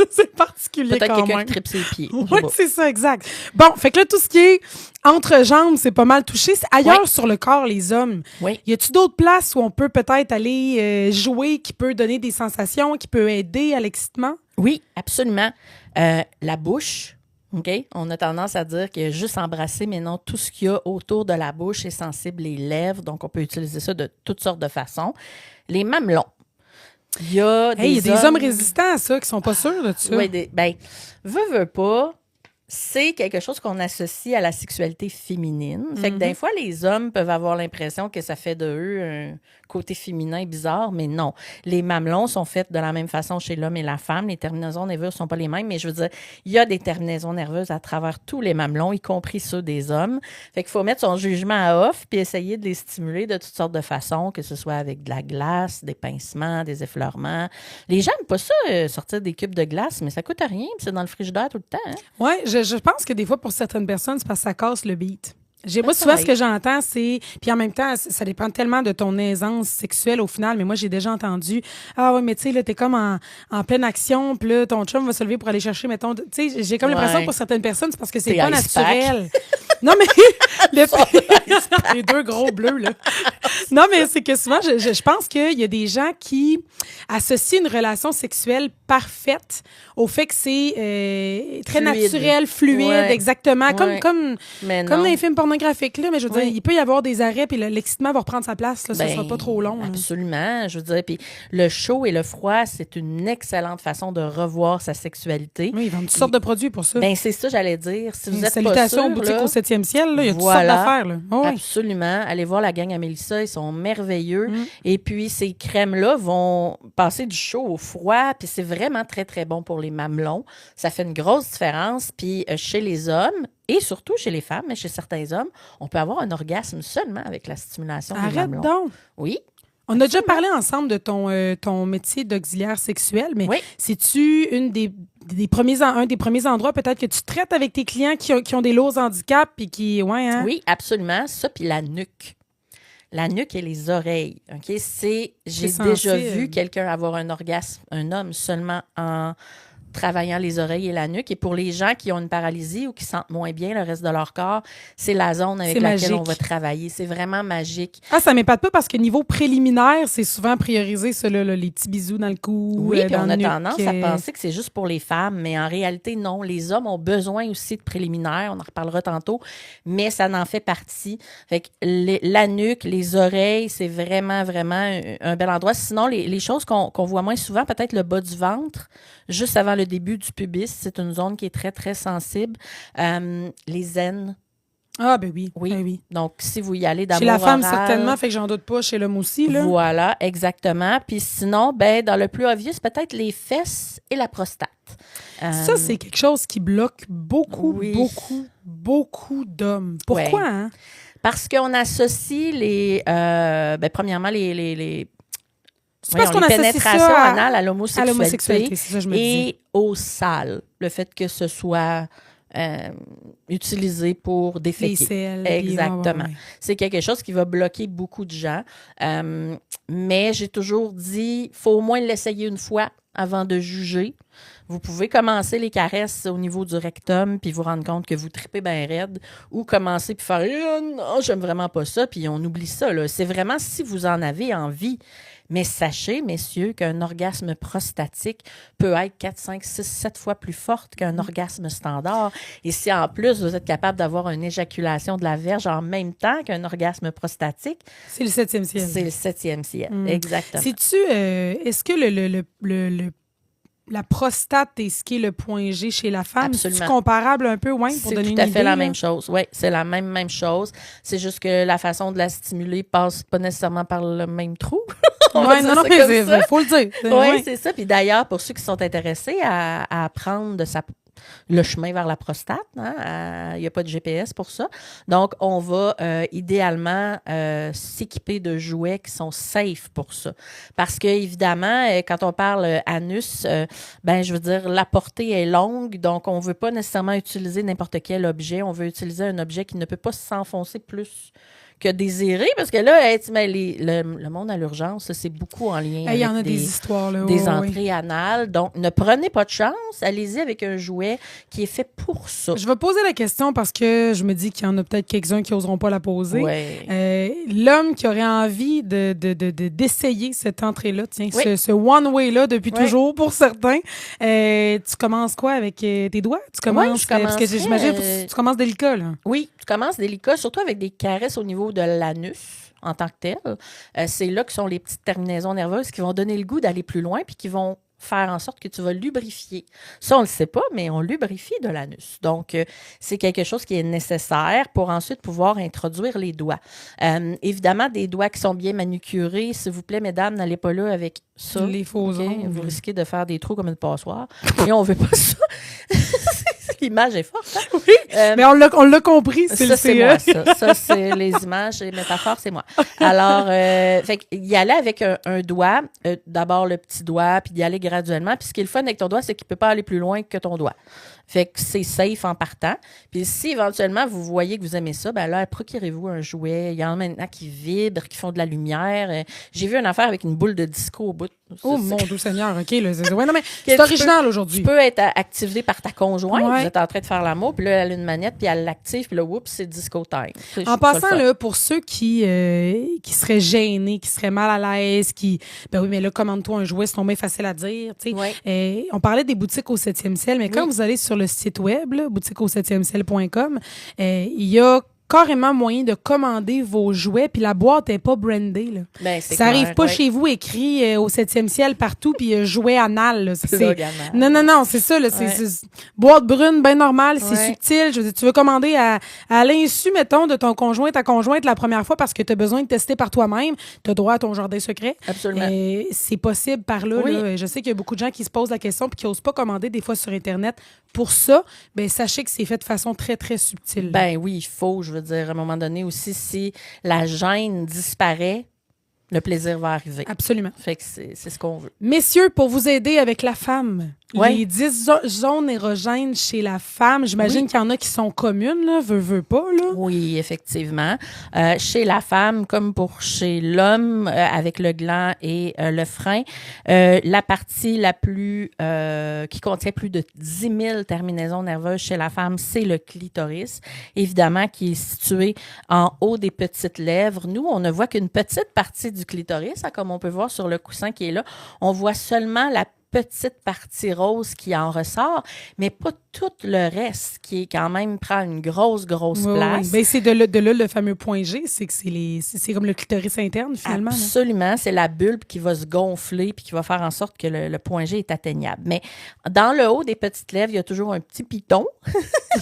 C'est particulier peut-être quand même. quelqu'un qui tripe ses pieds. Oui, c'est ça, exact. Bon, fait que là, tout ce qui est entre jambes, c'est pas mal touché. C'est ailleurs sur le corps, les hommes. Oui. Y a-tu d'autres places où on peut peut-être aller jouer, qui peut donner des sensations, qui peut aider à l'excitement? Oui, absolument. La bouche. OK? On a tendance à dire qu'il y a juste embrasser, mais non, tout ce qu'il y a autour de la bouche est sensible, les lèvres, donc on peut utiliser ça de toutes sortes de façons. Les mamelons. Il y a des hommes résistants à ça, qui sont pas sûrs de ça. Oui, veux pas, c'est quelque chose qu'on associe à la sexualité féminine. Fait que des fois, les hommes peuvent avoir l'impression que ça fait de eux un côté féminin bizarre, mais non. Les mamelons sont faits de la même façon chez l'homme et la femme. Les terminaisons nerveuses sont pas les mêmes, mais je veux dire, il y a des terminaisons nerveuses à travers tous les mamelons, y compris ceux des hommes. Fait qu'il faut mettre son jugement à off puis essayer de les stimuler de toutes sortes de façons, que ce soit avec de la glace, des pincements, des effleurements. Les gens n'aiment pas ça, sortir des cubes de glace, mais ça coûte rien, puis c'est dans le frigidaire tout le temps. Hein? Oui, je pense que des fois, pour certaines personnes, c'est parce que ça casse le beat. Moi, souvent, ce que j'entends, c'est... Puis en même temps, ça dépend tellement de ton aisance sexuelle au final, mais moi, j'ai déjà entendu « Ah ouais, mais tu sais, là, t'es comme en pleine action, puis là, ton chum va se lever pour aller chercher, mettons... » Tu sais, j'ai comme l'impression que pour certaines personnes, c'est parce que c'est pas naturel. Non, mais... les deux gros bleus, là. Non, mais c'est que souvent, je pense qu'il y a des gens qui associent une relation sexuelle parfaite au fait que c'est très naturel, fluide, exactement. Comme dans les films pornographiques, là. Mais je veux dire, il peut y avoir des arrêts, puis l'excitement va reprendre sa place, là. Ça sera pas trop long. Absolument. Je veux dire, puis le chaud et le froid, c'est une excellente façon de revoir sa sexualité. Oui, ils vendent toutes sortes de produits pour ça. Ben c'est ça, j'allais dire. Si vous êtes salutations pas sûr, boutique là, au 7e 7e ciel, là. Il y a toutes Voilà. sortes d'affaires, là. Oh, oui. Absolument. Allez voir la gang à Mélissa, ils sont merveilleux. Et puis, ces crèmes-là vont passer du chaud au froid, puis c'est vraiment très, très bon pour les mamelons. Ça fait une grosse différence. Puis, chez les hommes, et surtout chez les femmes, mais chez certains hommes, on peut avoir un orgasme seulement avec la stimulation des Arrête mamelons. donc. Oui. On a déjà parlé ensemble de ton métier d'auxiliaire sexuel, mais Oui. c'est-tu un des premiers endroits peut-être que tu traites avec tes clients qui ont des lourds handicaps puis qui... Ouais, hein? Oui, absolument. Ça, puis la nuque. La nuque et les oreilles. OK? J'ai C'est déjà sensible. vu quelqu'un avoir un orgasme, un homme seulement en travaillant les oreilles et la nuque. Et pour les gens qui ont une paralysie ou qui sentent moins bien le reste de leur corps, c'est la zone avec C'est laquelle magique. on va travailler. C'est vraiment magique. Ah, ça m'épate pas parce que niveau préliminaire, c'est souvent priorisé, ça, là, les petits bisous dans le cou. Oui, puis dans on le a nuque, tendance à penser que c'est juste pour les femmes, mais en réalité, non. Les hommes ont besoin aussi de préliminaires, on en reparlera tantôt, mais ça en fait partie. Fait que la nuque, les oreilles, c'est vraiment, vraiment un bel endroit. Sinon, les choses qu'on voit moins souvent, peut-être le bas du ventre, juste avant le début du pubis, c'est une zone qui est très, très sensible. Les aines, Ah, ben oui. oui. Ben oui. Donc, si vous y allez d'amour Chez la femme, oral, certainement, fait que j'en doute pas. Chez l'homme aussi, là. voilà, exactement. Puis sinon, ben dans le plus obvious, peut-être les fesses et la prostate. Ça, c'est quelque chose qui bloque beaucoup, oui. beaucoup, beaucoup d'hommes. Pourquoi, Ouais. hein? Parce qu'on associe premièrement, les C'est parce qu'on les associe pénétrations ça anales à à l'homosexualité l'homosexualité, c'est ça, je me dis. et au sale. Le fait que ce soit utilisé pour Les déféquer. selles. Exactement. Ouais. C'est quelque chose qui va bloquer beaucoup de gens. Mais j'ai toujours dit, il faut au moins l'essayer une fois avant de juger. Vous pouvez commencer les caresses au niveau du rectum puis vous rendre compte que vous tripez bien raide ou commencer puis faire non, j'aime vraiment pas ça, puis on oublie ça, là. C'est vraiment si vous en avez envie. Mais sachez, messieurs, qu'un orgasme prostatique peut être 4, 5, 6, 7 fois plus forte qu'un orgasme standard. Et si en plus vous êtes capable d'avoir une éjaculation de la verge en même temps qu'un orgasme prostatique, C'est le 7e ciel. c'est le 7e ciel. Exactement. Sais-tu, est-ce que la prostate est ce qui est le point G chez la femme? Absolument. C'est comparable un peu, ouais, pour C'est donner tout une à idée? fait la là? même chose. Oui, c'est la même chose. C'est juste que la façon de la stimuler passe pas nécessairement par le même trou. On va Ouais, dire non, ça mais comme ça. il faut le dire. Oui, Ouais. c'est ça. Puis d'ailleurs, pour ceux qui sont intéressés à apprendre le chemin vers la prostate, il n'y a pas de GPS pour ça. Donc, on va idéalement s'équiper de jouets qui sont safe pour ça. Parce que, évidemment, quand on parle anus, je veux dire, la portée est longue, donc on ne veut pas nécessairement utiliser n'importe quel objet. On veut utiliser un objet qui ne peut pas s'enfoncer plus que désiré, parce que là, le monde à l'urgence, ça, c'est beaucoup en lien Il y en a avec des histoires, là. des ouais, ouais. entrées anales. Donc, ne prenez pas de chance. Allez-y avec un jouet qui est fait pour ça. Je vais poser la question parce que je me dis qu'il y en a peut-être quelques-uns qui n'oseront pas la poser. Ouais. L'homme qui aurait envie d'essayer cette entrée-là, tiens, Oui. ce one-way-là depuis Oui. toujours pour certains, tu commences quoi avec tes doigts? Tu commences, je parce que commencerais, j'imagine que tu commences délicat, là. Oui, tu commences délicat, surtout avec des caresses au niveau de l'anus en tant que tel. C'est là que sont les petites terminaisons nerveuses qui vont donner le goût d'aller plus loin puis qui vont faire en sorte que tu vas lubrifier. Ça, on ne le sait pas, mais on lubrifie de l'anus. Donc, c'est quelque chose qui est nécessaire pour ensuite pouvoir introduire les doigts. Évidemment, des doigts qui sont bien manucurés. S'il vous plaît, mesdames, n'allez pas là avec ça. Les faux OK? ongles. Vous risquez de faire des trous comme une passoire. Et on ne veut pas ça. L'image est forte. Hein? Oui, mais on l'a compris, c'est le Ça, c'est CE. moi, ça. Ça, c'est les images, les métaphores, c'est moi. Alors, y aller avec un doigt, d'abord le petit doigt, puis d'y aller graduellement. Puis ce qui est le fun avec ton doigt, c'est qu'il ne peut pas aller plus loin que ton doigt. Fait que c'est safe en partant. Puis si éventuellement vous voyez que vous aimez ça, ben là, procurez-vous un jouet. Il y en a maintenant qui vibrent, qui font de la lumière. J'ai vu une affaire avec une boule de disco au bout. Oh mon doux Seigneur, OK. Là, ouais, non, mais Que c'est tu original Tu aujourd'hui. peux être activé par ta conjointe. Ouais. Vous êtes en train de faire l'amour, puis là, elle a une manette, puis elle l'active, puis là, oups, c'est disco time. C'est- En je trouve ça passant, le fun. là, pour ceux qui seraient gênés, qui seraient mal à l'aise, ben oui, mais là, commande-toi un jouet, c'est tombé facile à dire. Tu sais. Ouais. On parlait des boutiques au 7e ciel, mais quand vous allez sur le site web, boutiqueau7e ciel.com, il y a carrément moyen de commander vos jouets, puis la boîte n'est pas brandée. Là. Ben, c'est Ça clair, arrive pas ouais. chez vous écrit au 7e ciel partout, puis jouet anal. Là. Plug anal. Non, c'est ça. Là, Ouais. c'est boîte brune, bien normale, c'est Ouais. subtil. Je veux dire, tu veux commander à l'insu, mettons, de ton conjoint, ta conjointe la première fois parce que tu as besoin de tester par toi-même. Tu as droit à ton jardin secret. Absolument. C'est possible par là, Oui. là. Je sais qu'il y a beaucoup de gens qui se posent la question puis qui n'osent pas commander des fois sur Internet. Pour ça, ben, sachez que c'est fait de façon très, très subtile. là. Ben oui, il faut, je veux dire, à un moment donné aussi, si la gêne disparaît, le plaisir va arriver. Absolument. Fait que c'est ce qu'on veut. Messieurs, pour vous aider avec la femme, Ouais. les 10 zones érogènes chez la femme, j'imagine Oui. qu'il y en a qui sont communes, là, veut pas, là. Oui, effectivement. Chez la femme, comme pour chez l'homme, avec le gland et le frein, la partie la plus qui contient plus de 10 000 terminaisons nerveuses chez la femme, c'est le clitoris, évidemment, qui est situé en haut des petites lèvres. Nous, on ne voit qu'une petite partie du clitoris, hein, comme on peut voir sur le coussin qui est là. On voit seulement la petite partie rose qui en ressort, mais pas tout le reste qui est quand même prend une grosse Oui, place. oui. Ben, c'est de là le fameux point G, c'est que c'est comme le clitoris interne, finalement. là. Absolument, c'est la bulbe qui va se gonfler puis qui va faire en sorte que le point G est atteignable. Mais dans le haut des petites lèvres, il y a toujours un petit piton.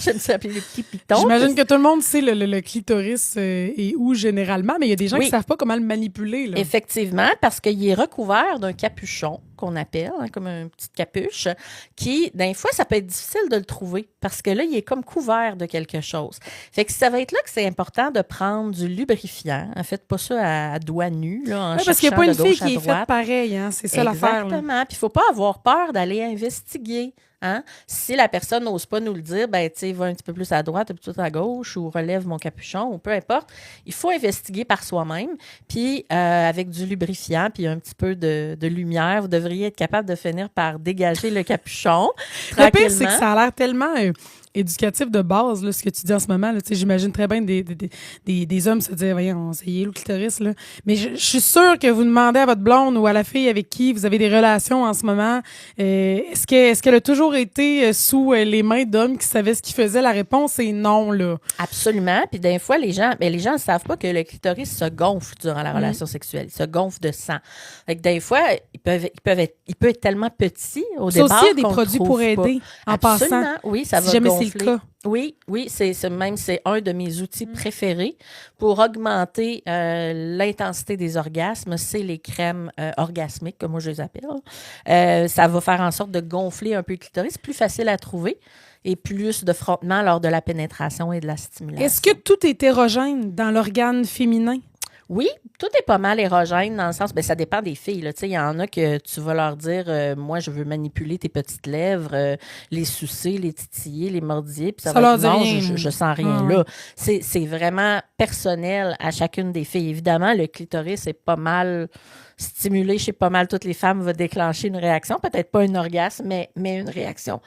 J'aime ça appeler le petit piton. J'imagine que tout le monde sait le clitoris est où généralement, mais il y a des gens Oui. qui savent pas comment le manipuler. Là. Effectivement, parce qu'il est recouvert d'un capuchon qu'on appelle, hein, comme une petite capuche, qui, des fois, ça peut être difficile de le trouver parce que là, il est comme couvert de quelque chose. Fait que ça va être là que c'est important de prendre du lubrifiant. En fait, pas ça à doigts nus, là, en Ouais, parce qu'il n'y a cherchant pas une de gauche fille à qui est faite droite. pareil, hein? C'est ça l'affaire. là. Exactement. Puis il ne faut pas avoir peur d'aller investiguer. Hein? Si la personne n'ose pas nous le dire, ben, tu sais, va un petit peu plus à droite, un petit peu à gauche, ou relève mon capuchon, ou peu importe. Il faut investiguer par soi-même. Puis, avec du lubrifiant, puis un petit peu de lumière, vous devriez être capable de finir par dégager le capuchon. Le pire, c'est que tranquillement. ça a l'air tellement éducatif de base, là, ce que tu dis en ce moment. Là. Tu sais, j'imagine très bien des hommes se dire, voyons, c'est le clitoris. Là. Mais je suis sûre que vous demandez à votre blonde ou à la fille avec qui vous avez des relations en ce moment, est-ce qu'elle a toujours été sous les mains d'hommes qui savaient ce qu'ils faisaient? La réponse est non. Là. Absolument. Puis des fois, les gens ne savent pas que le clitoris se gonfle durant la relation sexuelle. Il se gonfle de sang. Fait que des fois, il peut être tellement petit au Ça départ aussi, il y a des qu'on le produits trouve pour pas. aider en Absolument. passant. Oui, ça si va jamais gonfler. c'est le cas. Oui, c'est un de mes outils préférés pour augmenter l'intensité des orgasmes. C'est les crèmes orgasmiques, comme moi je les appelle. Ça va faire en sorte de gonfler un peu le clitoris, plus facile à trouver et plus de frottement lors de la pénétration et de la stimulation. Est-ce que tout est érogène dans l'organe féminin? Oui, tout est pas mal érogène dans le sens, ben ça dépend des filles. Là. Il y en a que tu vas leur dire, moi, je veux manipuler tes petites lèvres, les sucer, les titiller, les mordiller, puis ça Ça va leur être, dit non, rien. je sens rien Ah, là. C'est vraiment personnel à chacune des filles. Évidemment, le clitoris est pas mal stimulé chez pas mal toutes les femmes, va déclencher une réaction, peut-être pas un orgasme, mais une réaction.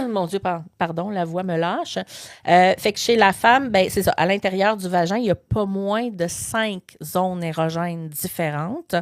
Mon Dieu, pardon, la voix me lâche. Fait que chez la femme, ben c'est ça. À l'intérieur du vagin, il y a pas moins de 5 zones érogènes différentes,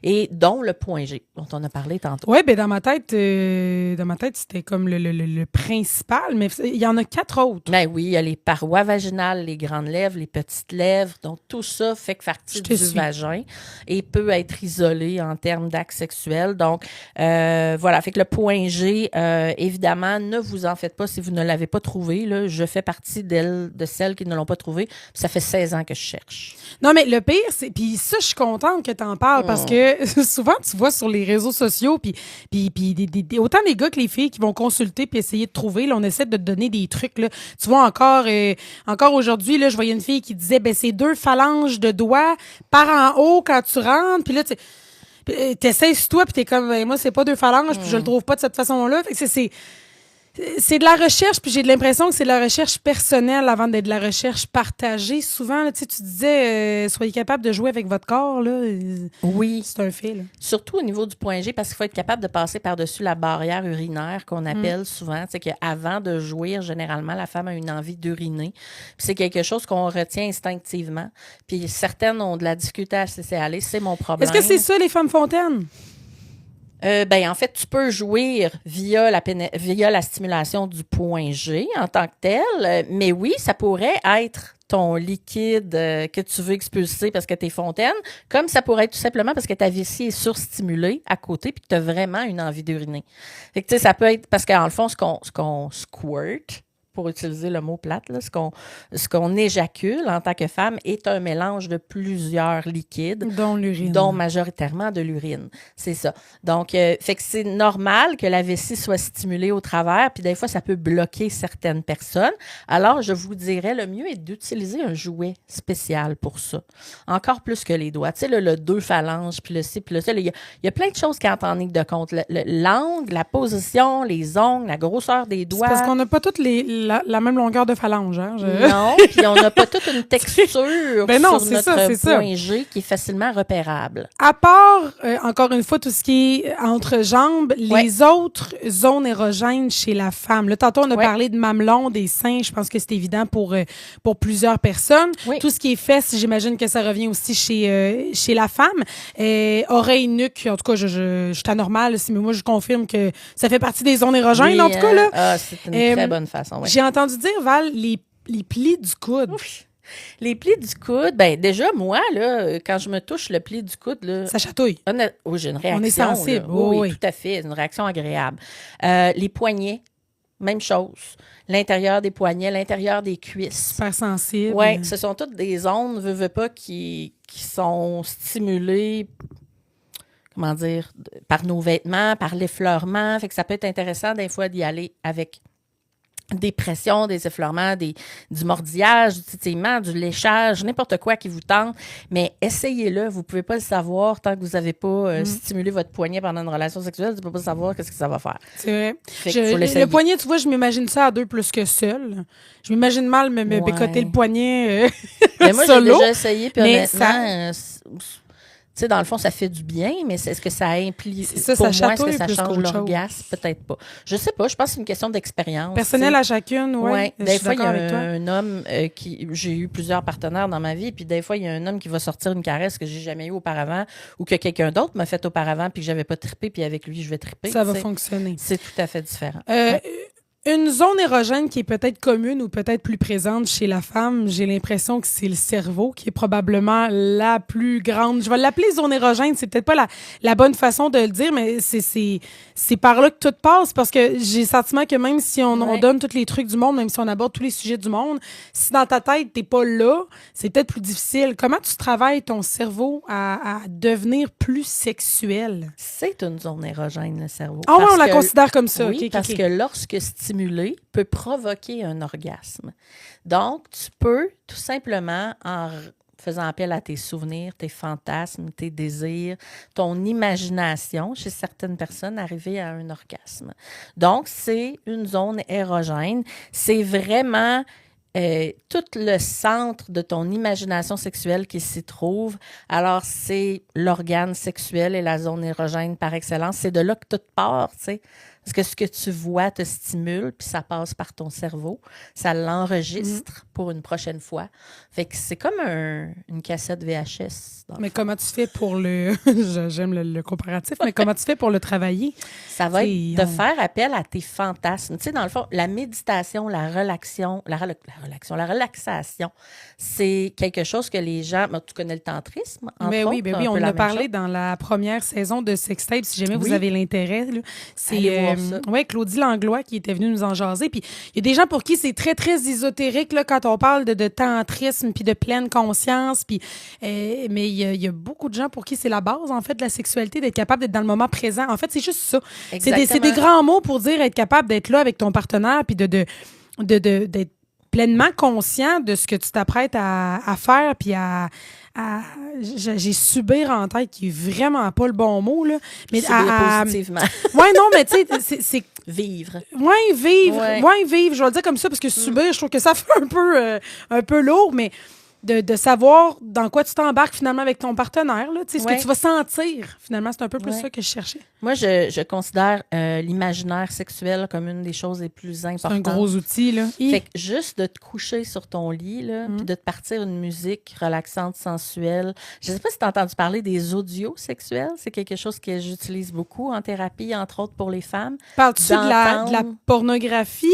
et dont le point G, dont on a parlé tantôt. Oui, ben dans ma tête, c'était comme le principal, mais il y en a 4 autres. Ben oui, il y a les parois vaginales, les grandes lèvres, les petites lèvres. Donc, tout ça fait partie Je te du suis. vagin et peut être isolé en termes d'acte sexuel. Donc, voilà. Fait que le point G, évidemment, ne vous en faites pas si vous ne l'avez pas trouvé. Là. Je fais partie de celles qui ne l'ont pas trouvé. Ça fait 16 ans que je cherche. Non, mais le pire, c'est. Puis ça, je suis contente que tu en parles parce que souvent, tu vois sur les réseaux sociaux, puis autant les gars que les filles qui vont consulter puis essayer de trouver, là, on essaie de te donner des trucs. Là. Tu vois, encore aujourd'hui, là, je voyais une fille qui disait, ben c'est 2 phalanges de doigts par en haut quand tu rentres, puis là, t'essayes sur toi, puis t'es comme, ben, moi, c'est pas 2 phalanges, puis je le trouve pas de cette façon-là. Fait que c'est de la recherche, puis j'ai de l'impression que c'est de la recherche personnelle avant d'être de la recherche partagée. Souvent, là, tu disais, soyez capable de jouer avec votre corps, là. Oui. C'est un fait, là. Surtout au niveau du point G, parce qu'il faut être capable de passer par-dessus la barrière urinaire qu'on appelle souvent. C'est qu'avant de jouir, généralement, la femme a une envie d'uriner. Puis c'est quelque chose qu'on retient instinctivement. Puis certaines ont de la difficulté à se laisser aller. C'est mon problème. Est-ce que c'est ça, les femmes fontaines? En fait, tu peux jouir via la stimulation du point G en tant que tel, mais oui, ça pourrait être ton liquide que tu veux expulser parce que t'es fontaine, comme ça pourrait être tout simplement parce que ta vessie est surstimulée à côté puis que tu as vraiment une envie d'uriner. Fait que, tu sais, ça peut être parce qu'en le fond, ce qu'on squirt, pour utiliser le mot plate, là, ce qu'on éjacule en tant que femme est un mélange de plusieurs liquides. Dont l'urine. Dont majoritairement de l'urine. C'est ça. Donc, fait que c'est normal que la vessie soit stimulée au travers, puis des fois, ça peut bloquer certaines personnes. Alors, je vous dirais, le mieux est d'utiliser un jouet spécial pour ça. Encore plus que les doigts. Tu sais, le 2 phalanges, puis le ci, puis le ça. Il y a plein de choses qui entrent en ligne de compte. L'angle, la position, les ongles, la grosseur des doigts. C'est parce qu'on n'a pas toutes la même longueur de phalange. Hein? Non, puis on n'a pas toute une texture sur notre point G qui est facilement repérable. À part, encore une fois, tout ce qui est entre jambes, les autres zones érogènes chez la femme. Là, tantôt, on a parlé de mamelon, des seins. Je pense que c'est évident pour plusieurs personnes. Oui. Tout ce qui est fesses, j'imagine que ça revient aussi chez la femme. Oreille, nuque, en tout cas, je suis anormale, mais moi, je confirme que ça fait partie des zones érogènes, en tout cas. Là. C'est une très bonne façon. Oui. J'ai entendu dire, Val, les plis du coude. Ouf. Les plis du coude, déjà, moi, là, quand je me touche le pli du coude... Là, ça chatouille. Oui, j'ai une réaction. On est sensible. Oui, tout à fait. Une réaction agréable. Les poignets, même chose. L'intérieur des poignets, l'intérieur des cuisses. Super sensible. Oui, ce sont toutes des zones, veux pas, qui sont stimulées... Comment dire, par nos vêtements, par l'effleurement. Fait que ça peut être intéressant, des fois, d'y aller avec des pressions, des effleurements, du mordillage, du titillement, du léchage, n'importe quoi qui vous tente. Mais essayez-le. Vous ne pouvez pas le savoir tant que vous n'avez pas stimulé votre poignet pendant une relation sexuelle. Vous ne pouvez pas savoir qu'est-ce que ça va faire. C'est vrai. Le poignet, tu vois, je m'imagine ça à 2 plus que seul. Je m'imagine mal me bécoter le poignet mais moi, solo. J'ai déjà essayé, puis honnêtement... Tu sais, dans le fond, ça fait du bien, mais est-ce que ça implique... Pour moi, est-ce que ça change l'orgasme? Peut-être pas. Je sais pas. Je pense que c'est une question d'expérience. Personnelle à chacune, oui. Ouais. Des fois, il y a un homme qui... J'ai eu plusieurs partenaires dans ma vie, puis des fois, il y a un homme qui va sortir une caresse que j'ai jamais eue auparavant ou que quelqu'un d'autre m'a fait auparavant puis que j'avais pas trippé, puis avec lui, je vais tripper. Ça va fonctionner. C'est tout à fait différent. Une zone érogène qui est peut-être commune ou peut-être plus présente chez la femme, j'ai l'impression que c'est le cerveau qui est probablement la plus grande. Je vais l'appeler zone érogène, c'est peut-être pas la bonne façon de le dire, mais c'est par là que tout passe parce que j'ai le sentiment que même si on donne tous les trucs du monde, même si on aborde tous les sujets du monde, si dans ta tête, t'es pas là, c'est peut-être plus difficile. Comment tu travailles ton cerveau à devenir plus sexuel? C'est une zone érogène, le cerveau. Ah oui, on la considère comme ça. Oui, parce que lorsque stimulé peut provoquer un orgasme. Donc, tu peux tout simplement, en faisant appel à tes souvenirs, tes fantasmes, tes désirs, ton imagination, chez certaines personnes, arriver à un orgasme. Donc, c'est une zone érogène. C'est vraiment... tout le centre de ton imagination sexuelle qui s'y trouve. Alors, c'est l'organe sexuel et la zone érogène par excellence. C'est de là que tout part, tu sais. Parce que ce que tu vois te stimule, puis ça passe par ton cerveau. Ça l'enregistre pour une prochaine fois. Fait que c'est comme une cassette VHS. Mais comment tu fais pour le... J'aime le comparatif, mais comment tu fais pour le travailler? Ça va être de faire appel à tes fantasmes. Tu sais, dans le fond, la méditation, la relaxation, c'est quelque chose que les gens... tu connais le tantrisme, mais oui, on en a parlé dans la première saison de Sextape, si jamais vous avez l'intérêt. Là. C'est Claudie Langlois qui était venue nous en jaser. Puis il y a des gens pour qui c'est très, très ésotérique là, quand on parle de tantrisme puis de pleine conscience. Puis, mais il y a beaucoup de gens pour qui c'est la base, en fait, de la sexualité, d'être capable d'être dans le moment présent. En fait, c'est juste ça. C'est des grands mots pour dire être capable d'être là avec ton partenaire puis d'être pleinement conscient de ce que tu t'apprêtes à faire puis j'ai subir en tête qui est vraiment pas le bon mot là, mais positivement. Non, mais tu sais c'est vivre. Vivre, je vais le dire comme ça parce que subir, je trouve que ça fait un peu lourd, mais de savoir dans quoi tu t'embarques finalement avec ton partenaire. Là, ce Ouais. que tu vas sentir. Finalement, c'est un peu plus Ouais. ça que je cherchais. Moi, je considère l'imaginaire sexuel comme une des choses les plus C'est importantes. un gros outil. Là. Fait que juste de te coucher sur ton lit, là, puis de te partir une musique relaxante, sensuelle. Je sais pas si tu as entendu parler des audios sexuels. C'est quelque chose que j'utilise beaucoup en thérapie, entre autres pour les femmes. Parles-tu de la D'entendre- pornographie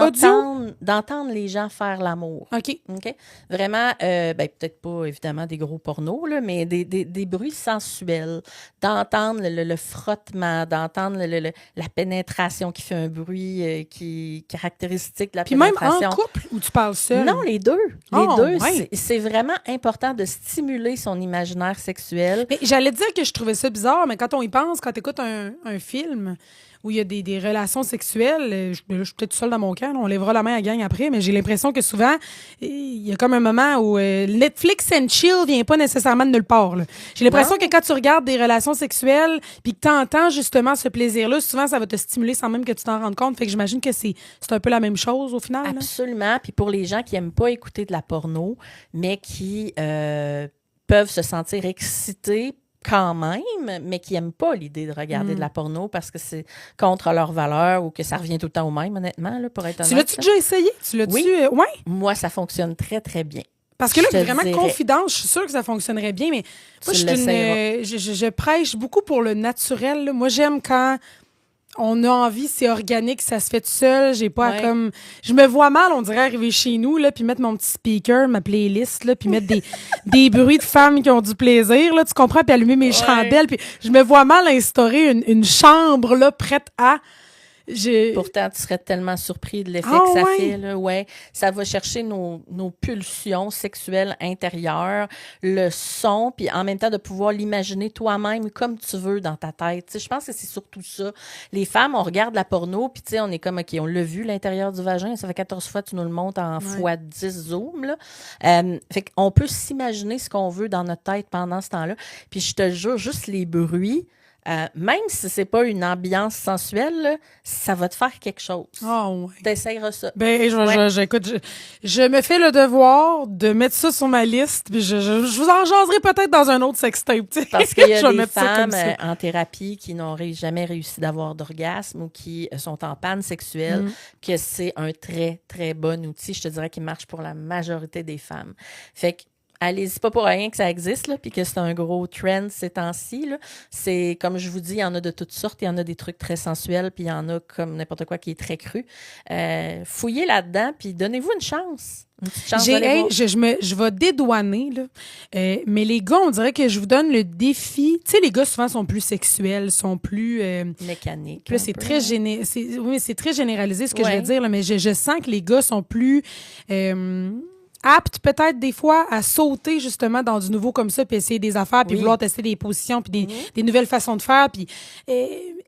audio? D'entendre les gens faire l'amour. OK. OK? Vraiment, peut-être pas évidemment des gros pornos, là, mais des bruits sensuels. D'entendre le frottement, d'entendre la pénétration qui fait un bruit qui est caractéristique de la Puis même pénétration. en couple ou tu parles seul? Non, les deux. Oh, Les deux. ouais. C'est vraiment important de stimuler son imaginaire sexuel. Mais j'allais dire que je trouvais ça bizarre, mais quand on y pense, quand tu écoutes un film où il y a des relations sexuelles, je suis peut-être seule dans mon camp, là, on lèvera la main à la gang après, mais j'ai l'impression que souvent, il y a comme un moment où Netflix and chill vient pas nécessairement de nulle part. Là. J'ai l'impression que quand tu regardes des relations sexuelles puis que tu entends justement ce plaisir-là, souvent, ça va te stimuler sans même que tu t'en rendes compte. Fait que j'imagine que c'est un peu la même chose au final. Là. Absolument. Puis pour les gens qui n'aiment pas écouter de la porno, mais qui peuvent se sentir excités quand même, mais qui n'aiment pas l'idée de regarder de la porno parce que c'est contre leurs valeurs ou que ça revient tout le temps au même, honnêtement, là, pour être honnête. Tu l'as-tu déjà essayé? Oui. Ouais? Moi, ça fonctionne très, très bien. Parce que là, Je te vraiment, dirais. confidence, je suis sûre que ça fonctionnerait bien, mais moi, Tu l'essayeras. je prêche beaucoup pour le naturel. Là. Moi, j'aime quand on a envie, c'est organique, ça se fait tout seul. J'ai pas à Ouais. comme... Je me vois mal, on dirait, arriver chez nous, là, puis mettre mon petit speaker, ma playlist, là, puis mettre des bruits de femmes qui ont du plaisir, là, tu comprends, puis allumer mes chandelles. Puis je me vois mal instaurer une chambre, là, prête à... Pourtant, tu serais tellement surpris de l'effet Ah, que ça ouais? fait. Là. Ouais, ça va chercher nos pulsions sexuelles intérieures, le son, puis en même temps de pouvoir l'imaginer toi-même comme tu veux dans ta tête. Tu sais, je pense que c'est surtout ça. Les femmes, on regarde la porno, puis tu sais, on est comme, OK, on l'a vu, l'intérieur du vagin, ça fait 14 fois que tu nous le montres en fois 10 zoom. Là. Fait qu'on peut s'imaginer ce qu'on veut dans notre tête pendant ce temps-là. Puis je te jure, juste les bruits, même si c'est pas une ambiance sensuelle, là, ça va te faire quelque chose. Ah, ouais. T'essayeras ça. Ben, Ouais. j'écoute, je me fais le devoir de mettre ça sur ma liste, puis je vous en jaserai peut-être dans un autre sextape, tu sais. Parce qu'il y a Je vais des mettre ça comme femmes ça. en thérapie qui n'ont jamais réussi d'avoir d'orgasme ou qui sont en panne sexuelle, que c'est un très, très bon outil, je te dirais, qui marche pour la majorité des femmes. Fait que allez-y, pas pour rien que ça existe, là, puis que c'est un gros trend ces temps-ci. Là. C'est, comme je vous dis, il y en a de toutes sortes. Il y en a des trucs très sensuels, puis il y en a comme n'importe quoi qui est très cru. Fouillez là-dedans, puis donnez-vous une chance. Une petite chance d'aller voir. Je vais dédouaner, là. Mais les gars, on dirait que je vous donne le défi. Tu sais, les gars, souvent, sont plus sexuels, sont plus... Mécanique. Puis là, un c'est peu. très, c'est très généralisé ce que je Ouais. vais dire, là, mais je sens que les gars sont plus aptes peut-être des fois à sauter justement dans du nouveau comme ça, puis essayer des affaires, puis Oui. vouloir tester des positions, puis des nouvelles façons de faire. Puis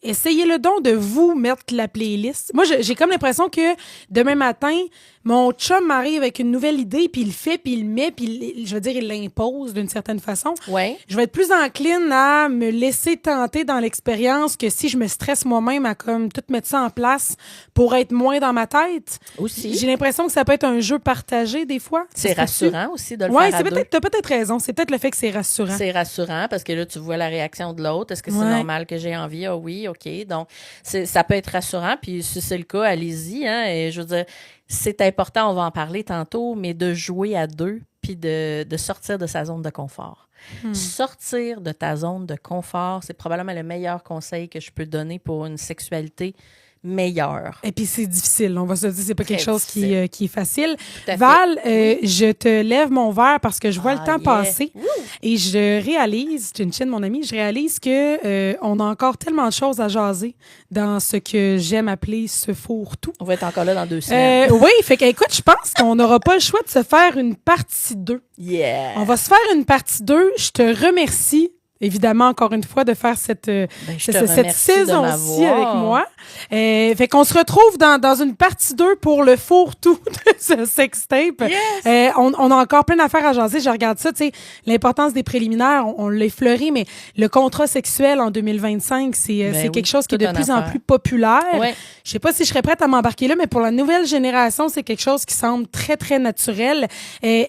essayez le don de vous mettre la playlist. Moi, j'ai comme l'impression que demain matin, mon chum m'arrive avec une nouvelle idée, puis il le fait, puis il le met, puis je veux dire, il l'impose d'une certaine façon. Ouais. Je vais être plus encline à me laisser tenter dans l'expérience que si je me stresse moi-même à comme tout mettre ça en place pour être moins dans ma tête. Aussi. J'ai l'impression que ça peut être un jeu partagé des fois. C'est rassurant aussi de le Oui, faire à deux. t'as peut-être raison. C'est peut-être le fait que c'est rassurant. C'est rassurant parce que là, tu vois la réaction de l'autre. Est-ce que c'est Ouais. normal que j'ai envie? Ah oui, OK. Donc, ça peut être rassurant. Puis, si c'est le cas, allez-y. Hein, et je veux dire, c'est important, on va en parler tantôt, mais de jouer à deux puis de sortir de sa zone de confort. Sortir de ta zone de confort, c'est probablement le meilleur conseil que je peux donner pour une sexualité meilleure. Et puis c'est difficile, on va se dire, c'est pas Très quelque chose qui est facile. Tout à fait. Val, je te lève mon verre parce que je vois le temps yeah. passer et je réalise, Chin-Chin, mon ami, je réalise que on a encore tellement de choses à jaser dans ce que j'aime appeler ce fourre-tout. On va être encore là dans 2 semaines. Oui, fait que, écoute, je pense qu'on n'aura pas le choix de se faire une partie 2. Yeah! On va se faire une partie 2. Je te remercie évidemment, encore une fois, de faire cette je te cette remercie de saison-ci m'avoir. avec moi. Fait qu'on se retrouve dans une partie 2 pour le fourre-tout de ce sextape. Yes! On a encore plein d'affaires à jaser. Je regarde ça, tu sais, l'importance des préliminaires, on l'a effleuré, mais le contrat sexuel en 2025, c'est oui, quelque chose qui est de toute plus une en affaire. plus populaire. Ouais. Je sais pas si je serais prête à m'embarquer là, mais pour la nouvelle génération, c'est quelque chose qui semble très, très naturel.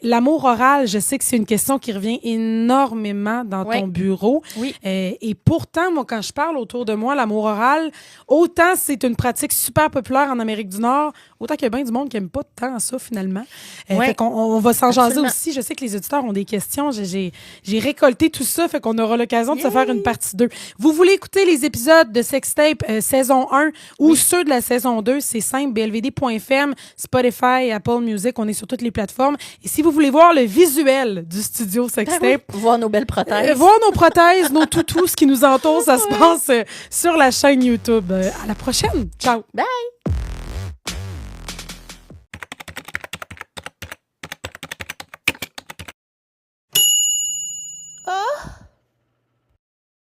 L'amour oral, je sais que c'est une question qui revient énormément dans Ouais. ton bureau. Oui. Et pourtant, moi, quand je parle autour de moi, l'amour oral, autant c'est une pratique super populaire en Amérique du Nord, autant qu'il y a bien du monde qui n'aime pas tant ça, finalement. Ouais. Fait qu'on on va s'en jaser Absolument. aussi. Je sais que les auditeurs ont des questions. J'ai récolté tout ça, fait qu'on aura l'occasion de se faire une partie 2. Vous voulez écouter les épisodes de Sextape saison 1 ou ceux de la saison 2, c'est simple, blvd.fm, Spotify, Apple Music, on est sur toutes les plateformes. Et si vous voulez voir le visuel du studio Sextape, Voir nos belles prothèses. voir nos prothèses, nos toutous, ce qui nous entoure, ça se passe sur la chaîne YouTube. À la prochaine. Ciao. Bye!